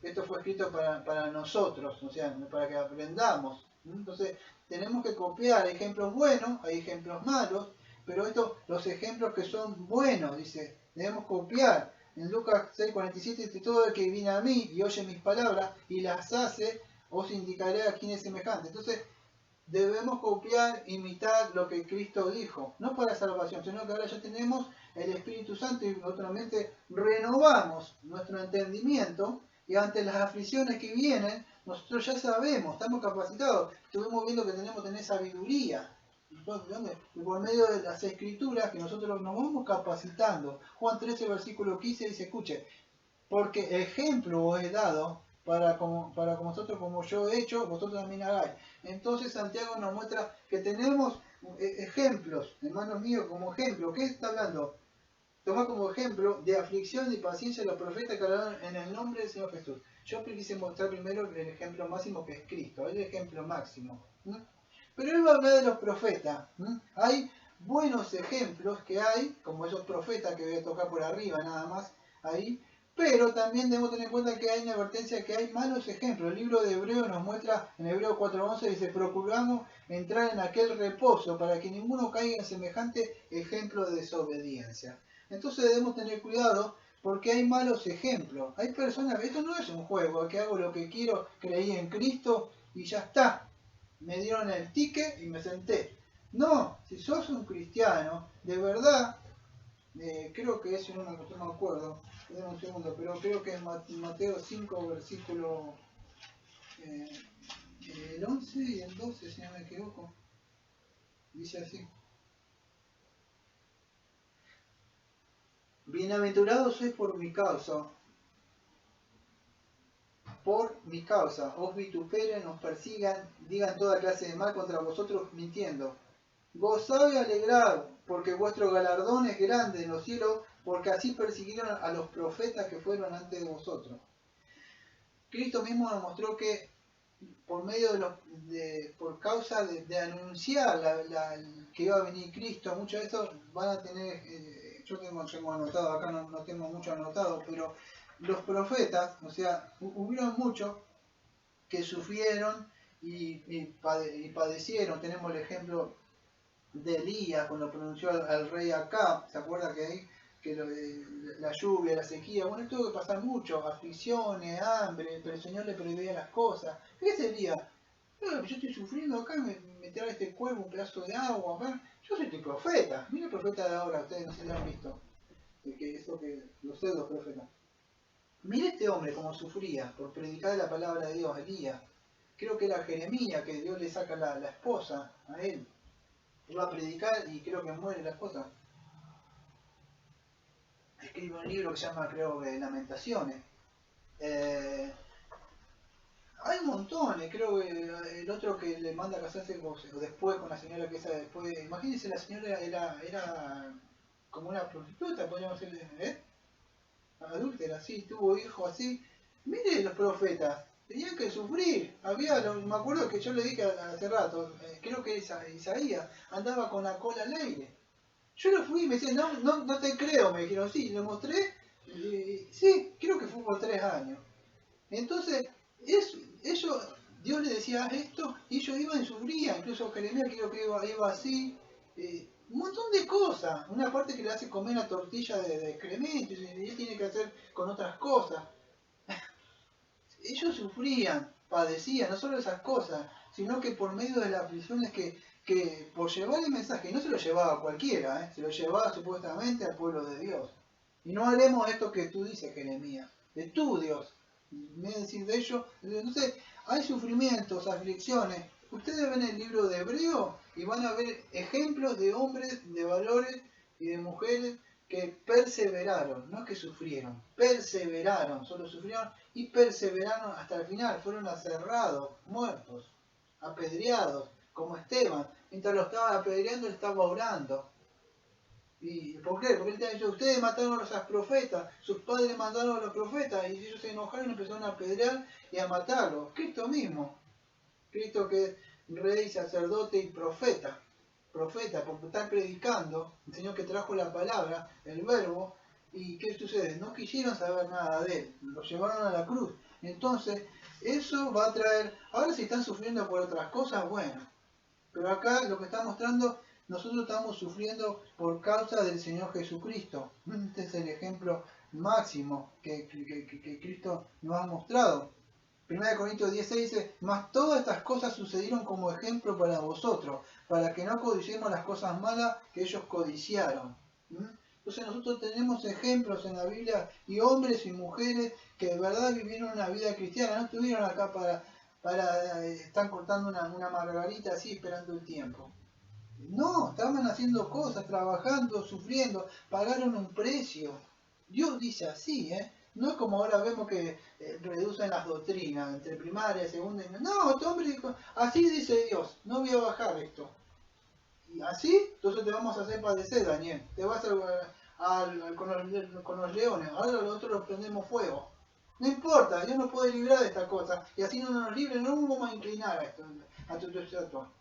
esto fue escrito para nosotros, o sea, para que aprendamos. Entonces, tenemos que copiar ejemplos buenos, hay ejemplos malos, pero los ejemplos que son buenos, dice, debemos copiar. En Lucas 6:47 dice, todo el que viene a mí y oye mis palabras y las hace, os indicaré a quién es semejante. Entonces, debemos copiar, imitar lo que Cristo dijo, no para salvación, sino que ahora ya tenemos el Espíritu Santo y naturalmente renovamos nuestro entendimiento y ante las aflicciones que vienen, nosotros ya sabemos, estamos capacitados, estuvimos viendo que tenemos que tener sabiduría. Y por medio de las escrituras que nosotros nos vamos capacitando. Juan 13, versículo 15 dice, escuche, porque ejemplo os he dado para que vosotros, como yo he hecho, vosotros también hagáis. Entonces Santiago nos muestra que tenemos ejemplos, hermanos míos, como ejemplo. ¿Qué está hablando? Toma como ejemplo de aflicción y paciencia de los profetas que hablaron en el nombre del Señor Jesús. Yo quise mostrar primero el ejemplo máximo que es Cristo, el ejemplo máximo. Pero él va a hablar de los profetas. Hay buenos ejemplos que hay, como esos profetas que voy a tocar por arriba nada más, ahí. Pero también debemos tener en cuenta que hay una advertencia que hay malos ejemplos. El libro de Hebreo nos muestra, en Hebreo 4:11 dice, procuramos entrar en aquel reposo para que ninguno caiga en semejante ejemplo de desobediencia. Entonces debemos tener cuidado porque hay malos ejemplos. Hay personas, esto no es un juego, que hago lo que quiero, creí en Cristo y ya está. Me dieron el ticket y me senté. No, si sos un cristiano, de verdad, creo que es, no me acuerdo, déjame un segundo, pero creo que es Mateo 5, versículo eh, el 11 y el 12, si no me equivoco. Dice así. Bienaventurados sois por mi causa, os vituperen, os persigan, digan toda clase de mal contra vosotros mintiendo. Gozad y alegrad, porque vuestro galardón es grande en los cielos, porque así persiguieron a los profetas que fueron antes de vosotros. Cristo mismo nos mostró que por medio por causa de anunciar que iba a venir Cristo, muchos de estos van a tener, yo tengo anotado, acá no tengo mucho anotado, pero los profetas, o sea, hubieron muchos que sufrieron y padecieron. Tenemos el ejemplo de Elías cuando pronunció al rey Acab, ¿se acuerda que ahí? Que la lluvia, la sequía, bueno, tuvo que pasar mucho, aflicciones, hambre, pero el Señor le preveía las cosas. ¿Qué sería? Yo estoy sufriendo acá, me trae este cuervo un pedazo de agua acá. Yo soy tu profeta. Mira el profeta de ahora, ustedes no se lo han visto. Los pseudo profetas. Mira este hombre como sufría por predicar la palabra de Dios, Elías. Creo que era Jeremías, que Dios le saca la esposa a él. Él va a predicar y creo que muere la esposa. Escribe un libro que se llama, creo que Lamentaciones. Hay montones, creo que el otro que le manda a casarse o después con la señora que esa después. Imagínense, la señora era como una prostituta, podríamos decirle, adúltera, sí, tuvo hijos así. Mire los profetas, tenían que sufrir. Me acuerdo que yo le dije hace rato, creo que Isaías andaba con la cola al aire. Yo lo fui y me decían, no te creo, me dijeron, sí, le mostré, sí, creo que fue por 3 años. Entonces, Dios le decía esto y ellos iban y sufrían, incluso Jeremías creo que iba así, un montón de cosas, una parte que le hace comer la tortilla de excremento y él tiene que hacer con otras cosas. Ellos sufrían, padecían, no solo esas cosas, sino que por medio de las aflicciones que por llevar el mensaje, no se lo llevaba a cualquiera, se lo llevaba supuestamente al pueblo de Dios. Y no haremos esto que tú dices, Jeremías, de tu Dios. Me decir de ellos, entonces hay sufrimientos, aflicciones. Ustedes ven el libro de Hebreo y van a ver ejemplos de hombres, de valores y de mujeres que perseveraron, no que sufrieron, perseveraron, solo sufrieron y perseveraron hasta el final, fueron aserrados, muertos, apedreados, como Esteban. Mientras lo estaban apedreando, él estaba orando. ¿Y por qué? Porque él te ha dicho, ustedes mataron a los profetas, sus padres mandaron a los profetas y ellos se enojaron y empezaron a apedrear y a matarlos. Cristo mismo, Cristo que es rey, sacerdote y profeta, porque están predicando, el Señor que trajo la palabra, el verbo, y ¿qué sucede? No quisieron saber nada de él, lo llevaron a la cruz. Entonces, eso va a traer, ahora si están sufriendo por otras cosas, bueno, pero acá lo que está mostrando, nosotros estamos sufriendo por causa del Señor Jesucristo. Este es el ejemplo máximo que Cristo nos ha mostrado. 1 Corintios 16 dice, mas todas estas cosas sucedieron como ejemplo para vosotros, para que no codiciemos las cosas malas que ellos codiciaron. Entonces nosotros tenemos ejemplos en la Biblia y hombres y mujeres que de verdad vivieron una vida cristiana, no estuvieron acá están cortando una margarita así esperando el tiempo. No, estaban haciendo cosas, trabajando, sufriendo, pagaron un precio. Dios dice así, No es como ahora vemos que reducen las doctrinas entre primaria, segunda y... No, este hombre dijo, así dice Dios, no voy a bajar esto. Y así, entonces te vamos a hacer padecer, Daniel. Te vas con los leones, ahora nosotros los prendemos fuego. No importa, Dios nos puede librar de esta cosa. Y así no nos libre, no nos vamos a inclinar a esto, a tu estatua.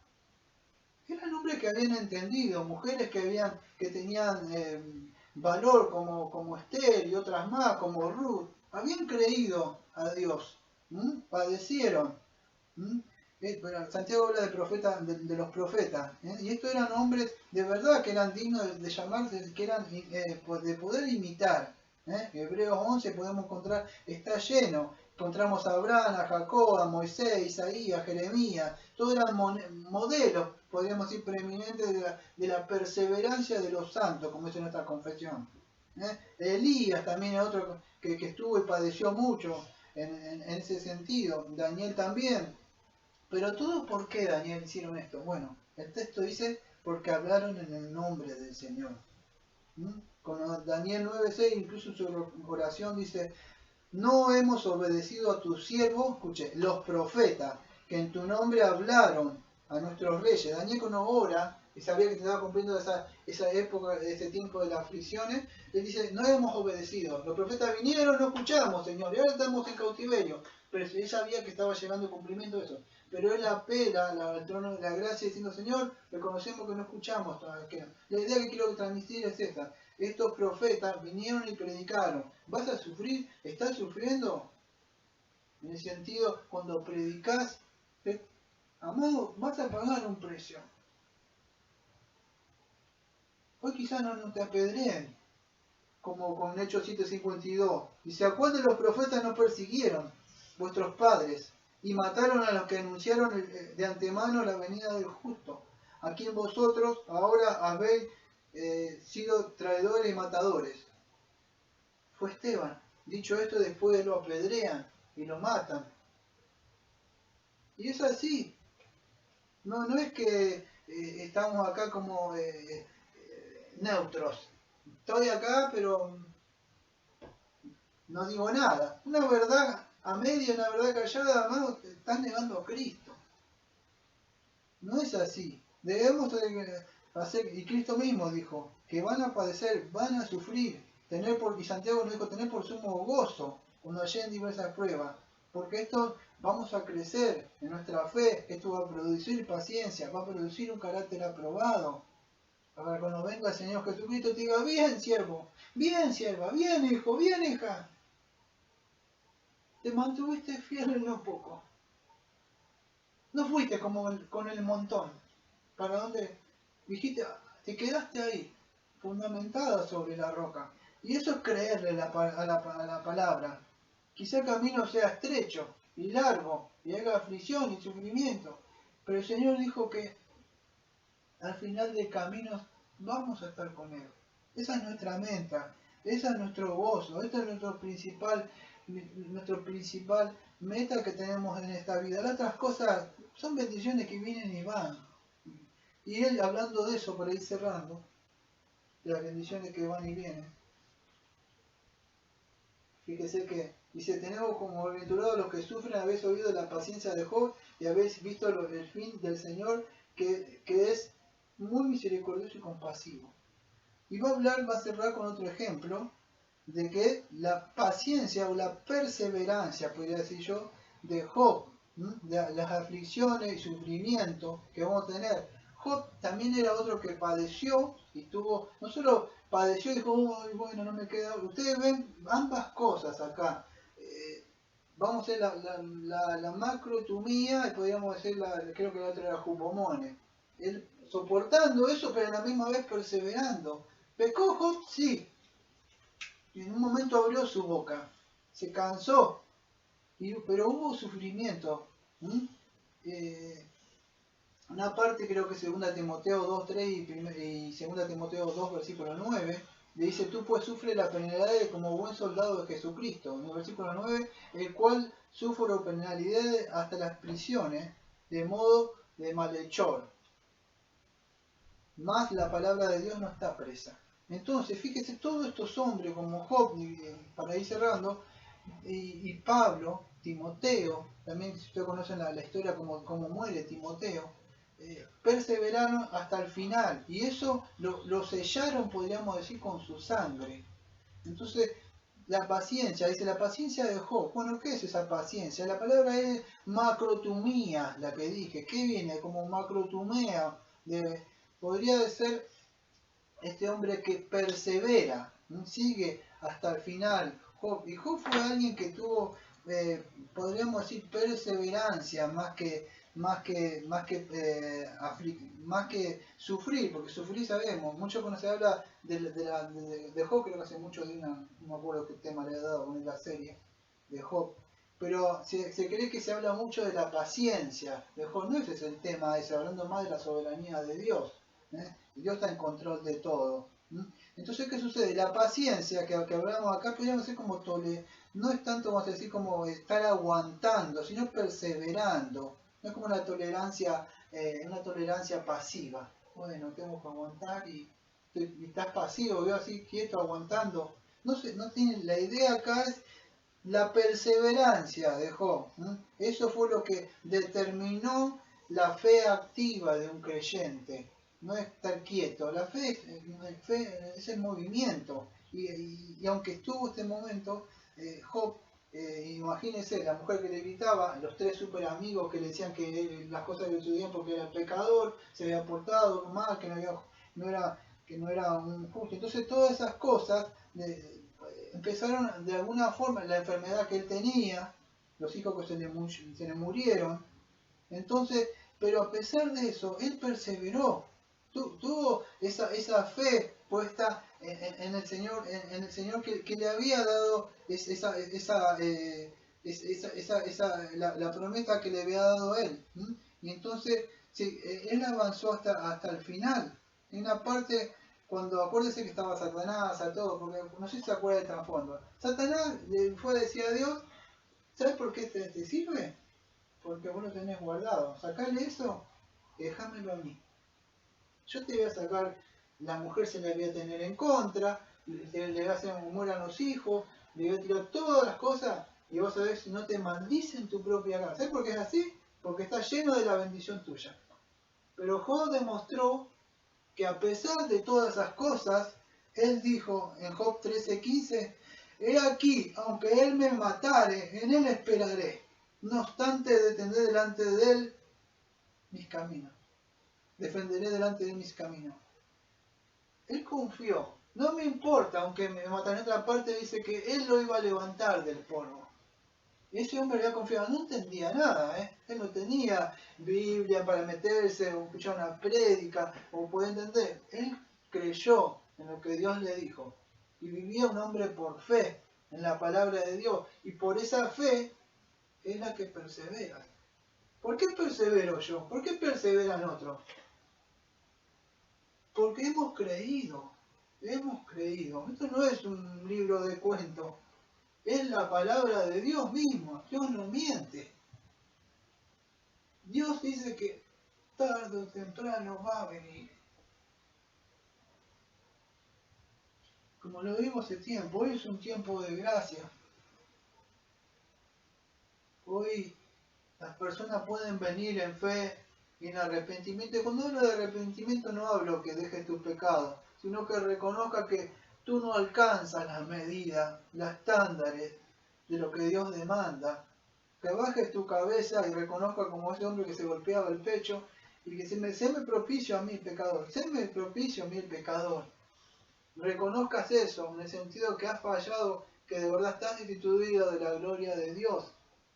Eran hombres que habían entendido, mujeres que tenían valor como Esther y otras más, como Ruth. Habían creído a Dios. Padecieron. Santiago habla de los profetas. Y estos eran hombres de verdad que eran dignos de llamarse, que eran de poder imitar. Hebreos 11 podemos encontrar, está lleno. Encontramos a Abraham, a Jacob, a Moisés, Isaías, Jeremías. Todos eran modelos, podríamos decir, preeminentes de la perseverancia de los santos, como dice nuestra confesión. Elías también es otro que estuvo y padeció mucho en ese sentido. Daniel también. Pero todo, ¿por qué, Daniel, hicieron esto? Bueno, el texto dice, porque hablaron en el nombre del Señor. Con Daniel 9:6, incluso en su oración dice, no hemos obedecido a tus siervos, escuche, los profetas, que en tu nombre hablaron a nuestros reyes. Daniel cuando ora, y sabía que se estaba cumpliendo esa época, ese tiempo de las aflicciones, le dice, no hemos obedecido. Los profetas vinieron, no escuchamos, Señor, y ahora estamos en cautiverio. Pero él sabía que estaba llegando el cumplimiento de eso. Pero él apela al trono de la gracia diciendo, Señor, reconocemos que no escuchamos. La idea que quiero transmitir es esta. Estos profetas vinieron y predicaron. ¿Vas a sufrir? ¿Estás sufriendo? En el sentido, cuando predicas, amado, vas a pagar un precio. Hoy quizás no te apedreen, como con Hechos 7:52. Dice, ¿a cuál de los profetas no persiguieron vuestros padres y mataron a los que anunciaron de antemano la venida del justo? A quien vosotros ahora habéis sido traidores y matadores. Fue Esteban. Dicho esto, después lo apedrean y lo matan. Y es así. No es que estamos acá como neutros. Estoy acá, pero no digo nada. Una verdad a media, una verdad callada, hermano, te estás negando a Cristo. No es así. Debemos hacer, y Cristo mismo dijo, que van a padecer, van a sufrir. Y Santiago nos dijo, tener por sumo gozo cuando lleguen diversas pruebas. Porque esto vamos a crecer en nuestra fe, esto va a producir paciencia, va a producir un carácter aprobado. Para cuando venga el Señor Jesucristo te diga, bien siervo, bien sierva, bien hijo, bien hija. Te mantuviste fiel en lo poco. No fuiste como con el montón. ¿Para dónde? Dijiste, te quedaste ahí, fundamentada sobre la roca. Y eso es creerle a la palabra. Quizá el camino sea estrecho y largo, y haya aflicción y sufrimiento. Pero el Señor dijo que al final del camino vamos a estar con Él. Esa es nuestra meta, ese es nuestro gozo, este es nuestro principal meta que tenemos en esta vida. Las otras cosas son bendiciones que vienen y van. Y Él, hablando de eso, para ir cerrando, de las bendiciones que van y vienen, fíjese que dice, tenemos como bienaventurados los que sufren, habéis oído la paciencia de Job y habéis visto el fin del Señor, que es muy misericordioso y compasivo. Y va a cerrar con otro ejemplo de que la paciencia o la perseverancia, podría decir yo, de Job, de las aflicciones y sufrimientos que vamos a tener. Job también era otro que padeció y tuvo, no solo padeció y dijo, bueno, no me queda. Ustedes ven ambas cosas acá. Vamos a hacer la macrotumía y podríamos decir, creo que la otra era Jupomone. Él soportando eso, pero a la misma vez perseverando. ¿Pecó Job? Sí. Y en un momento abrió su boca. Se cansó. Pero hubo sufrimiento. Una parte creo que 2 Timoteo 2:3 y 2 Timoteo 2, versículo 9, le dice, tú pues sufres la penalidad como buen soldado de Jesucristo. En el versículo 9, el cual sufro penalidad hasta las prisiones, de modo de malhechor. Más la palabra de Dios no está presa. Entonces, fíjese, todos estos hombres como Job, para ir cerrando, y Pablo, Timoteo, también si ustedes conocen la historia como muere Timoteo, perseveraron hasta el final y eso lo sellaron, podríamos decir, con su sangre. Entonces, la paciencia, dice la paciencia de Job. Bueno, ¿qué es esa paciencia? La palabra es macrotumía, la que dije. ¿Qué viene? Como macrotumea. Podría ser este hombre que persevera, ¿no? Sigue hasta el final. Job. Y Job fue alguien que tuvo, podríamos decir, perseverancia más que sufrir, porque sufrir sabemos, mucho cuando se habla de Job, creo que hace mucho no me acuerdo qué tema le ha dado con la serie de Job, pero se cree que se habla mucho de la paciencia de Job, no ese es el tema ese, hablando más de la soberanía de Dios. Dios está en control de todo. Entonces, ¿qué sucede? La paciencia que hablamos acá podríamos decir como no es tanto, vamos a decir, como estar aguantando, sino perseverando. No es como una tolerancia pasiva. Bueno, tengo que aguantar y estás pasivo, veo así quieto, aguantando. No sé, no tiene, la idea acá es la perseverancia de Job. Eso fue lo que determinó la fe activa de un creyente. No es estar quieto. La fe es el movimiento. Y aunque estuvo este momento, Job, imagínense, la mujer que le gritaba, los tres super amigos que le decían que las cosas que sucedían porque era pecador, se había portado mal, que no era un justo. Entonces todas esas cosas empezaron de alguna forma, la enfermedad que él tenía, los hijos que se le murieron. Entonces, pero a pesar de eso, él perseveró, tuvo esa fe puesta en el Señor, en el Señor que le había dado la promesa que le había dado a él. Y entonces, sí, él avanzó hasta el final. En una parte, cuando acuérdese que estaba Satanás, a todo, porque no sé si se acuerda del trasfondo. Satanás le fue a decir a Dios, ¿sabes por qué te sirve? Porque vos lo tenés guardado. Sacale eso y déjamelo a mí. Yo te voy a sacar, la mujer se le voy a tener en contra, le voy a hacer mueran los hijos, le voy a tirar todas las cosas y vos sabés si no te maldicen tu propia casa. ¿Sabés por qué es así? Porque está lleno de la bendición tuya. Pero Job demostró que a pesar de todas esas cosas, él dijo en Job 13:15, he aquí, aunque él me matare, en él esperaré. No obstante, detendré delante de él mis caminos. Defenderé delante de él mis caminos. Él confió. No me importa, aunque me matan. En otra parte dice que él lo iba a levantar del polvo. Ese hombre había confiado, no entendía nada, Él no tenía Biblia para meterse o escuchar una prédica o poder entender. Él creyó en lo que Dios le dijo y vivía un hombre por fe en la palabra de Dios y por esa fe es la que persevera. ¿Por qué persevero yo? ¿Por qué perseveran otros? Porque hemos creído. Esto no es un libro de cuentos. Es la palabra de Dios mismo. Dios no miente. Dios dice que tarde o temprano va a venir. Como lo vimos hace tiempo, hoy es un tiempo de gracia. Hoy las personas pueden venir en fe y en arrepentimiento. Y cuando hablo de arrepentimiento no hablo que dejes tus pecados, sino que reconozca que tú no alcanzas las medidas, los estándares de lo que Dios demanda. Que bajes tu cabeza y reconozca como ese hombre que se golpeaba el pecho y que séme propicio a mí, pecador. Séme propicio a mí, el pecador. Reconozcas eso, en el sentido que has fallado, que de verdad estás destituido de la gloria de Dios.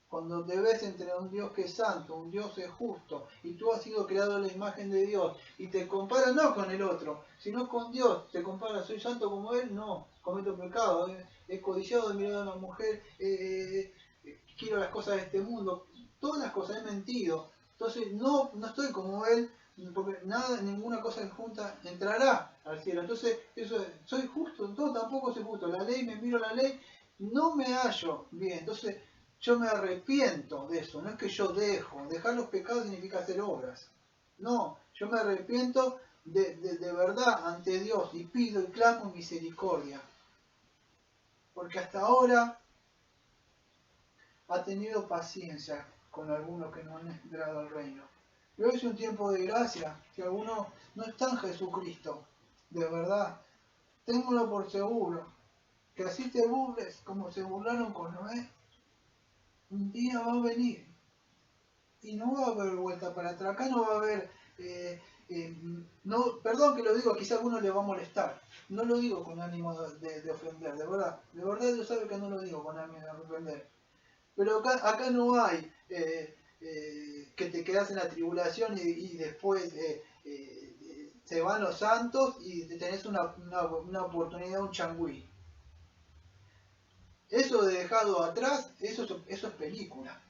Cuando te ves entre un Dios que es santo, un Dios que es justo, y tú has sido creado a la imagen de Dios, y te comparas no con el otro, sino con Dios, te comparas, soy santo como Él, no, cometo pecado, he codiciado de mirar a una mujer, quiero las cosas de este mundo, todas las cosas, he mentido, entonces no estoy como Él, porque ninguna cosa junta entrará al cielo. Entonces, eso soy justo, entonces tampoco soy justo. La ley, me miro la ley, no me hallo bien. Entonces, yo me arrepiento de eso. No es que yo dejar los pecados significa hacer obras. No, yo me arrepiento de verdad ante Dios y pido y clamo misericordia. Porque hasta ahora ha tenido paciencia con algunos que no han entrado al reino. Pero es un tiempo de gracia, que algunos no están en Jesucristo, de verdad. Ténganlo por seguro, que así te burles como se burlaron con Noé, un día va a venir y no va a haber vuelta para atrás. Acá no va a haber, no, perdón que lo digo, quizá a alguno le va a molestar. No lo digo con ánimo de ofender, de verdad. De verdad Dios sabe que no lo digo con ánimo de ofender. Pero acá no hay que te quedas en la tribulación y después se van los santos y tenés una oportunidad, un changüí. Eso de dejado atrás, eso es película.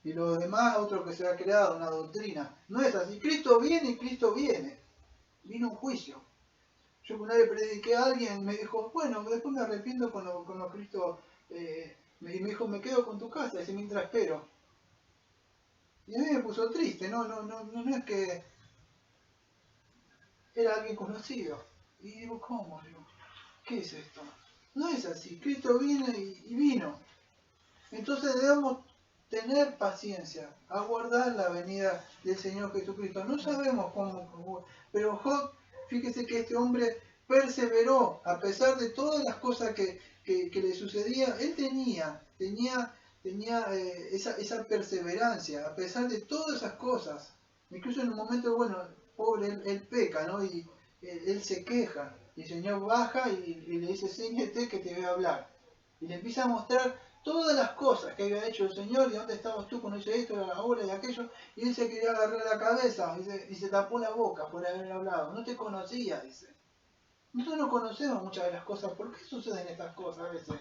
Y lo demás, otro que se ha creado, una doctrina. No es así. Cristo viene y Cristo viene. Vino un juicio. Yo una vez prediqué a alguien, me dijo, bueno, después me arrepiento con lo Cristo... y me dijo, me quedo con tu casa, y mientras espero. Y a mí me puso triste, no es que era alguien conocido. Y digo, ¿cómo? Digo, ¿qué es esto? No es así, Cristo viene y vino. Entonces debemos tener paciencia, aguardar la venida del Señor Jesucristo. No sabemos cómo, pero Job, fíjese que este hombre perseveró, a pesar de todas las cosas que le sucedían, él tenía esa perseverancia, a pesar de todas esas cosas. Incluso en un momento, bueno, pobre, él peca, ¿no? Y él se queja, y el Señor baja y le dice, ciñete que te voy a hablar. Y le empieza a mostrar todas las cosas que había hecho el Señor, y dónde estabas tú cuando hice esto, la hora y aquello, y él se quería agarrar la cabeza y se tapó la boca por haber hablado. No te conocía, dice. Nosotros no conocemos muchas de las cosas. ¿Por qué suceden estas cosas a veces?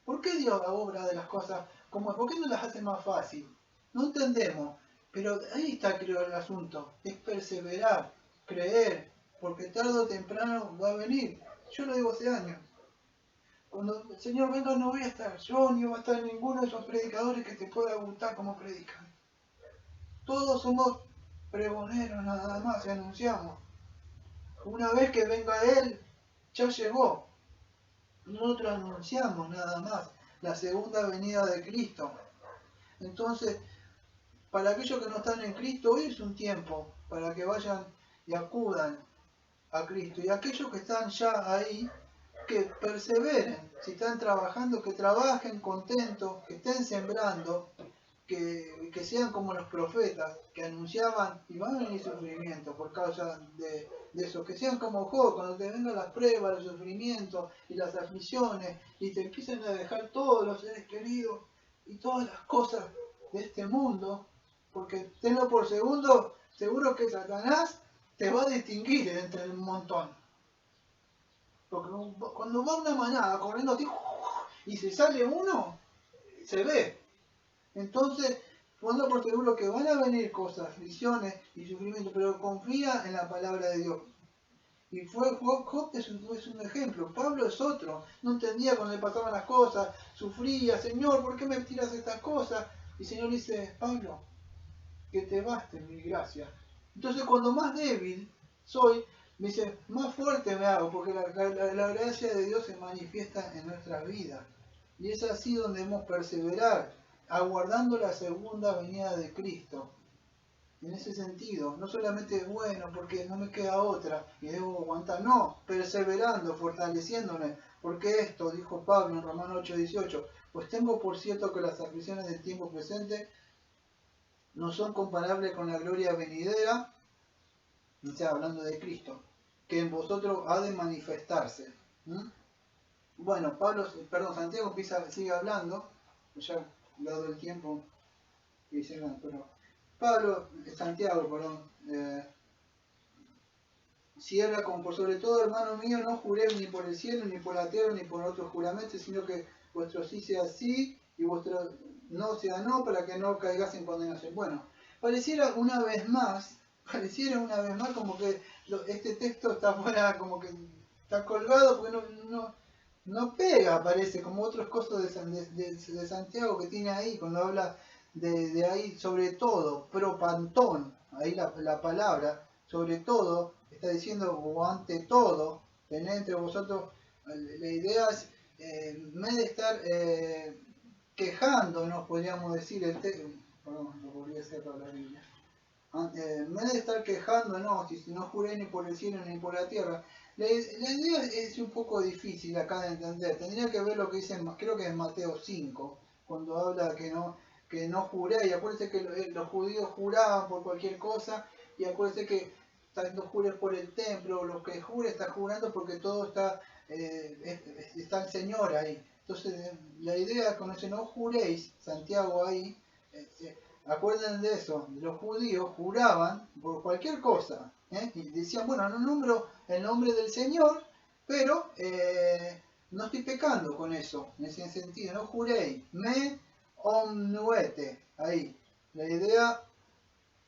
¿Por qué Dios obra de las cosas como es? ¿Por qué no las hace más fácil? No entendemos. Pero ahí está, creo, el asunto. Es perseverar, creer, porque tarde o temprano va a venir. Yo lo digo hace años. Cuando el Señor venga no voy a estar yo, ni va a estar ninguno de esos predicadores que te pueda gustar como predican. Todos somos pregoneros nada más y anunciamos. Una vez que venga Él, ya llegó. Nosotros anunciamos nada más la segunda venida de Cristo. Entonces, para aquellos que no están en Cristo, hoy es un tiempo para que vayan y acudan a Cristo. Y aquellos que están ya ahí, que perseveren. Si están trabajando, que trabajen contentos, que estén sembrando, que sean como los profetas, que anunciaban y van a venir sufrimientos por causa de eso, que sean como Job, cuando te vengan las pruebas, los sufrimientos y las aflicciones, y te empiezan a dejar todos los seres queridos y todas las cosas de este mundo, porque tenlo por seguro que Satanás te va a distinguir entre un montón. Porque cuando va una manada corriendo a ti y se sale uno, se ve. Entonces, ponlo por seguro que van a venir cosas, visiones y sufrimientos, pero confía en la palabra de Dios. Y Job es un ejemplo, Pablo es otro, no entendía cuando le pasaban las cosas, sufría, Señor, ¿por qué me tiras estas cosas? Y el Señor dice, Pablo, que te baste mi gracia. Entonces cuando más débil soy, me dice, más fuerte me hago, porque la gracia de Dios se manifiesta en nuestra vida. Y es así donde debemos perseverar, aguardando la segunda venida de Cristo. En ese sentido, no solamente bueno, porque no me queda otra y debo aguantar, no, perseverando, fortaleciéndome, porque esto, dijo Pablo en Romanos 8:18, pues tengo por cierto que las aflicciones del tiempo presente no son comparables con la gloria venidera, o sea, hablando de Cristo, que en vosotros ha de manifestarse. Bueno, Santiago sigue hablando, ya dado el tiempo, cierra con, por sobre todo, hermano mío, no juréis ni por el cielo, ni por la tierra, ni por otros juramentos, sino que vuestro sí sea sí, y vuestro no sea no, para que no caigas en condenación. Bueno, pareciera una vez más como que este texto está fuera, como que está colgado, porque no pega, parece, como otros cosas de Santiago que tiene ahí, cuando habla de ahí, sobre todo, propantón, ahí la palabra, sobre todo, está diciendo, o ante todo, tened entre vosotros, la idea es, en vez de estar quejándonos, podríamos decir, perdón, lo volví a cerrar la Biblia. En vez de estar quejándonos, si no juré ni por el cielo ni por la tierra, la idea es un poco difícil acá de entender. Tendría que ver lo que dice, creo que es Mateo 5, cuando habla que no juré. Y acuérdense que los judíos juraban por cualquier cosa, y acuérdense que no jures por el templo, lo que jure está jurando porque todo está el Señor ahí. Entonces, la idea con ese no juréis, Santiago ahí, acuérdense de eso, los judíos juraban por cualquier cosa, y decían, bueno, no nombro el nombre del Señor, pero no estoy pecando con eso, en ese sentido, no juréis, me omnuete, ahí, la idea,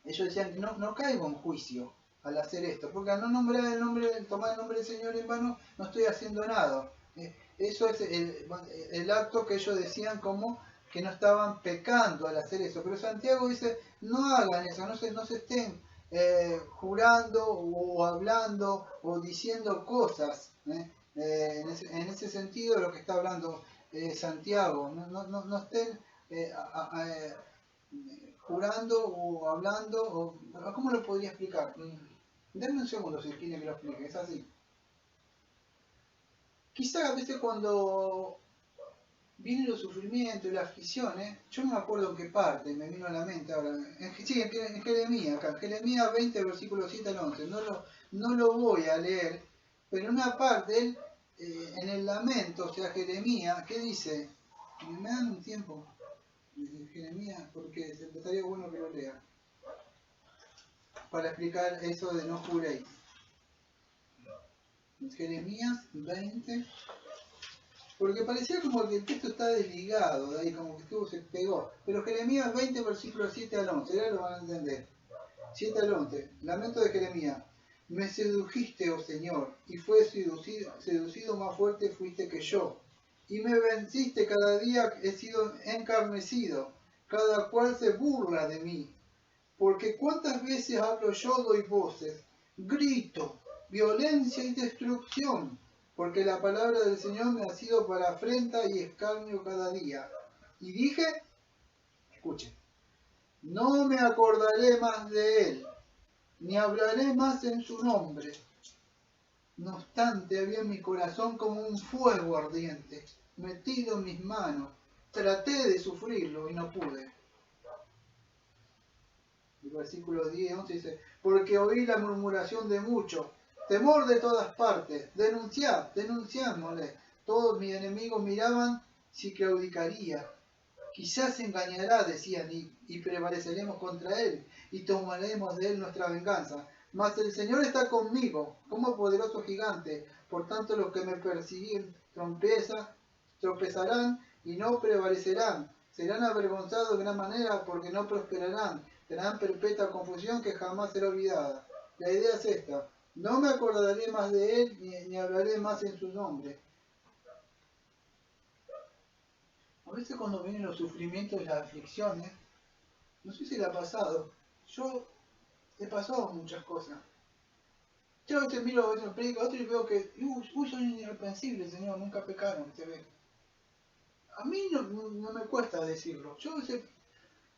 ellos decían, no caigo en juicio al hacer esto, porque al no nombrar tomar el nombre del Señor en vano, no estoy haciendo nada. Eso es el acto que ellos decían como que no estaban pecando al hacer eso. Pero Santiago dice, no hagan eso, no se estén jurando o hablando o diciendo cosas. En ese sentido lo que está hablando Santiago, no estén jurando o hablando, ¿cómo lo podría explicar? Denme un segundo si quieren que lo explique, es así. Quizá a veces cuando vienen los sufrimientos y las aflicciones, yo no me acuerdo en qué parte, me vino a la mente ahora, en Jeremías, acá, Jeremías 20, versículos 7 al 11, no lo voy a leer, pero en una parte, él, en el lamento, o sea, Jeremías, ¿qué dice? Me dan un tiempo, Jeremías, porque estaría bueno que lo lea, para explicar eso de no juréis. Jeremías 20, porque parecía como que el texto está desligado, de ahí como que se pegó. Pero Jeremías 20, versículos 7 al 11, ya lo van a entender. 7 al 11, lamento de Jeremías. Me sedujiste, oh Señor, y fue seducido más fuerte fuiste que yo. Y me venciste cada día, he sido encarnecido, cada cual se burla de mí. Porque cuántas veces hablo yo, doy voces, grito, violencia y destrucción, porque la palabra del Señor me ha sido para afrenta y escarnio cada día. Y dije, escuchen, no me acordaré más de él, ni hablaré más en su nombre. No obstante, había en mi corazón como un fuego ardiente, metido en mis manos. Traté de sufrirlo y no pude. El versículo 10 y 11 dice, porque oí la murmuración de muchos, temor de todas partes, denunciámosle. Todos mis enemigos miraban si claudicaría. Quizás se engañará, decían, y prevaleceremos contra él, y tomaremos de él nuestra venganza. Mas el Señor está conmigo, como poderoso gigante. Por tanto, los que me persiguen tropezarán y no prevalecerán. Serán avergonzados de gran manera porque no prosperarán. Tendrán perpetua confusión que jamás será olvidada. La idea es esta. No me acordaré más de él ni hablaré más en su nombre. A veces cuando vienen los sufrimientos y las aflicciones, no sé si le ha pasado, yo he pasado muchas cosas. Yo a veces miro a predico a otro y veo que, son irreprensibles, Señor, nunca pecaron, se ve. A mí no me cuesta decirlo. Yo a veces,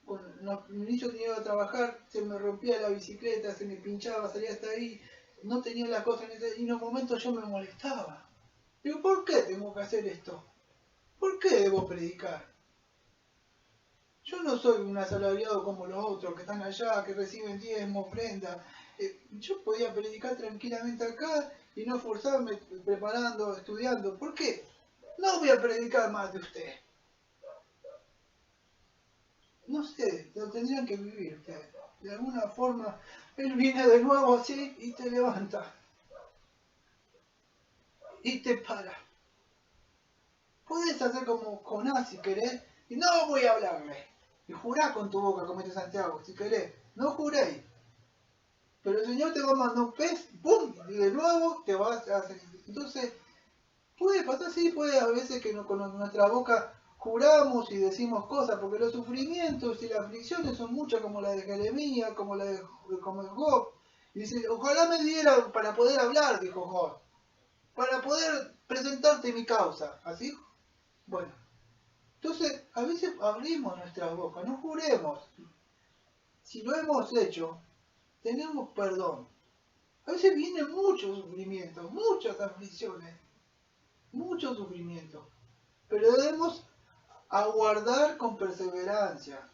cuando el inicio tenía que trabajar, se me rompía la bicicleta, se me pinchaba, salía hasta ahí, no tenía las cosas necesarias, y en un momento yo me molestaba. Digo, ¿por qué tengo que hacer esto? ¿Por qué debo predicar? Yo no soy un asalariado como los otros que están allá, que reciben diezmo, ofrenda. Yo podía predicar tranquilamente acá y no forzarme preparando, estudiando. ¿Por qué? No voy a predicar más de usted. No sé, lo tendrían que vivir ustedes. De alguna forma, él viene de nuevo así y te levanta. Y te para. Puedes hacer como Jonás si querés, y no voy a hablarle. Y jurá con tu boca, como dice Santiago, si querés. No juréis. Pero el Señor te va a mandar un pez, ¡pum! Y de nuevo te vas a hacer. Entonces, puede pasar, sí, puede a veces que con nuestra boca juramos y decimos cosas, porque los sufrimientos y las aflicciones son muchas, como la de Jeremías, como de Job, Dice, ojalá me diera para poder hablar, dijo Job, para poder presentarte mi causa. ¿Así? Bueno. Entonces, a veces abrimos nuestras bocas, no juremos. Si lo hemos hecho, tenemos perdón. A veces vienen muchos sufrimientos, muchas aflicciones, mucho sufrimiento. Pero debemos aguardar con perseverancia,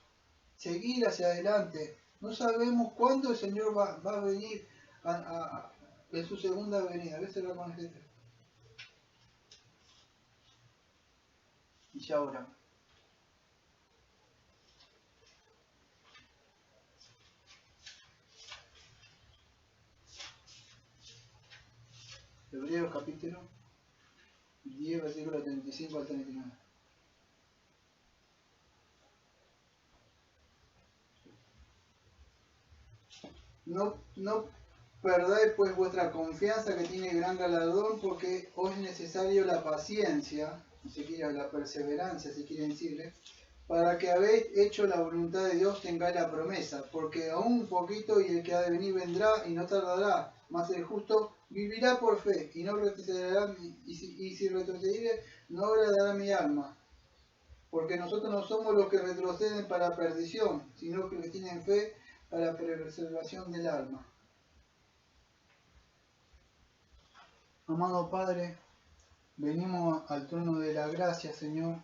seguir hacia adelante. No sabemos cuándo el Señor va a venir en su segunda venida. A veces lo conocen. Y ya oran. Hebreos capítulo 10, versículo 35 al 39. No perdáis pues vuestra confianza, que tiene gran galardón, porque os es necesario la paciencia, si quiere la perseverancia, si quieren decirle, para que habéis hecho la voluntad de Dios, tengáis la promesa, porque aún un poquito y el que ha de venir vendrá y no tardará, mas el justo vivirá por fe y no retrocederá, y si retrocediere no agradará mi alma, porque nosotros no somos los que retroceden para perdición, sino que los que tienen fe para preservación del alma. Amado Padre, venimos al trono de la gracia, Señor,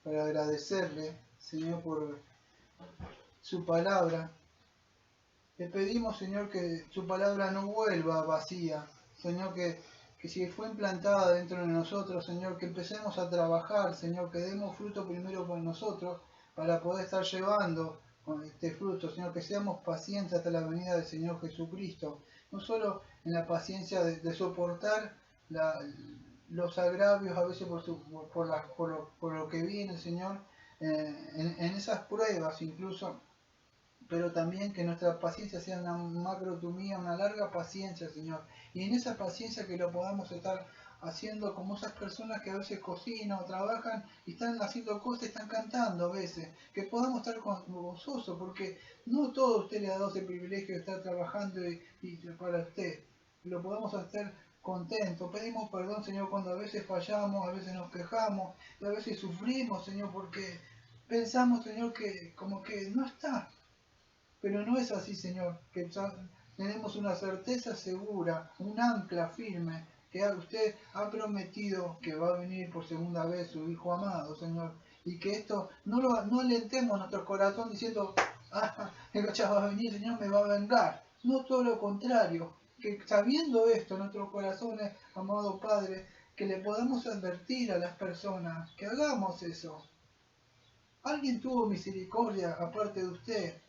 para agradecerle, Señor, por su palabra. Le pedimos, Señor, que su palabra no vuelva vacía, Señor, que si fue implantada dentro de nosotros, Señor, que empecemos a trabajar, Señor, que demos fruto primero por nosotros para poder estar llevando con este fruto, Señor, que seamos pacientes hasta la venida del Señor Jesucristo, no solo en la paciencia de soportar los agravios a veces por lo que viene, Señor, en esas pruebas incluso, pero también que nuestra paciencia sea una macrotumía, una larga paciencia, Señor, y en esa paciencia que lo podamos estar haciendo como esas personas que a veces cocinan o trabajan y están haciendo cosas, están cantando a veces, que podamos estar gozosos, porque no todo usted le ha dado ese privilegio de estar trabajando y para usted, lo podamos hacer contentos. Pedimos perdón, Señor, cuando a veces fallamos, a veces nos quejamos, y a veces sufrimos, Señor, porque pensamos, Señor, que como que no está. Pero no es así, Señor, que tenemos una certeza segura, un ancla firme, que usted ha prometido que va a venir por segunda vez su Hijo amado, Señor, y que esto no alentemos nuestro corazón diciendo, ya va a venir, Señor, me va a vengar. No, todo lo contrario, que sabiendo esto en nuestros corazones, amado Padre, que le podamos advertir a las personas, que hagamos eso. Alguien tuvo misericordia aparte de usted.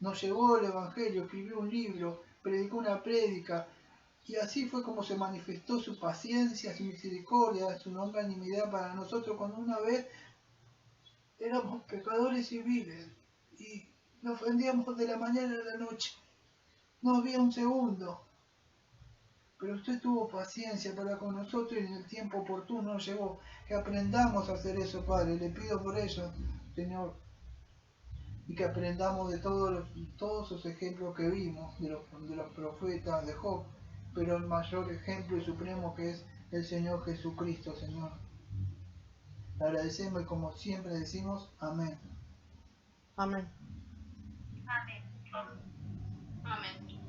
Nos llevó el Evangelio, escribió un libro, predicó una prédica, y así fue como se manifestó su paciencia, su misericordia, su longanimidad para nosotros cuando una vez éramos pecadores civiles y nos ofendíamos de la mañana a la noche. No había un segundo. Pero usted tuvo paciencia para con nosotros y en el tiempo oportuno nos llevó. Que aprendamos a hacer eso, Padre. Le pido por ello, Señor, y que aprendamos de todos esos ejemplos que vimos, de los profetas, de Job, pero el mayor ejemplo y supremo que es el Señor Jesucristo, Señor. Le agradecemos y como siempre decimos, amén. Amén. Amén. Amén.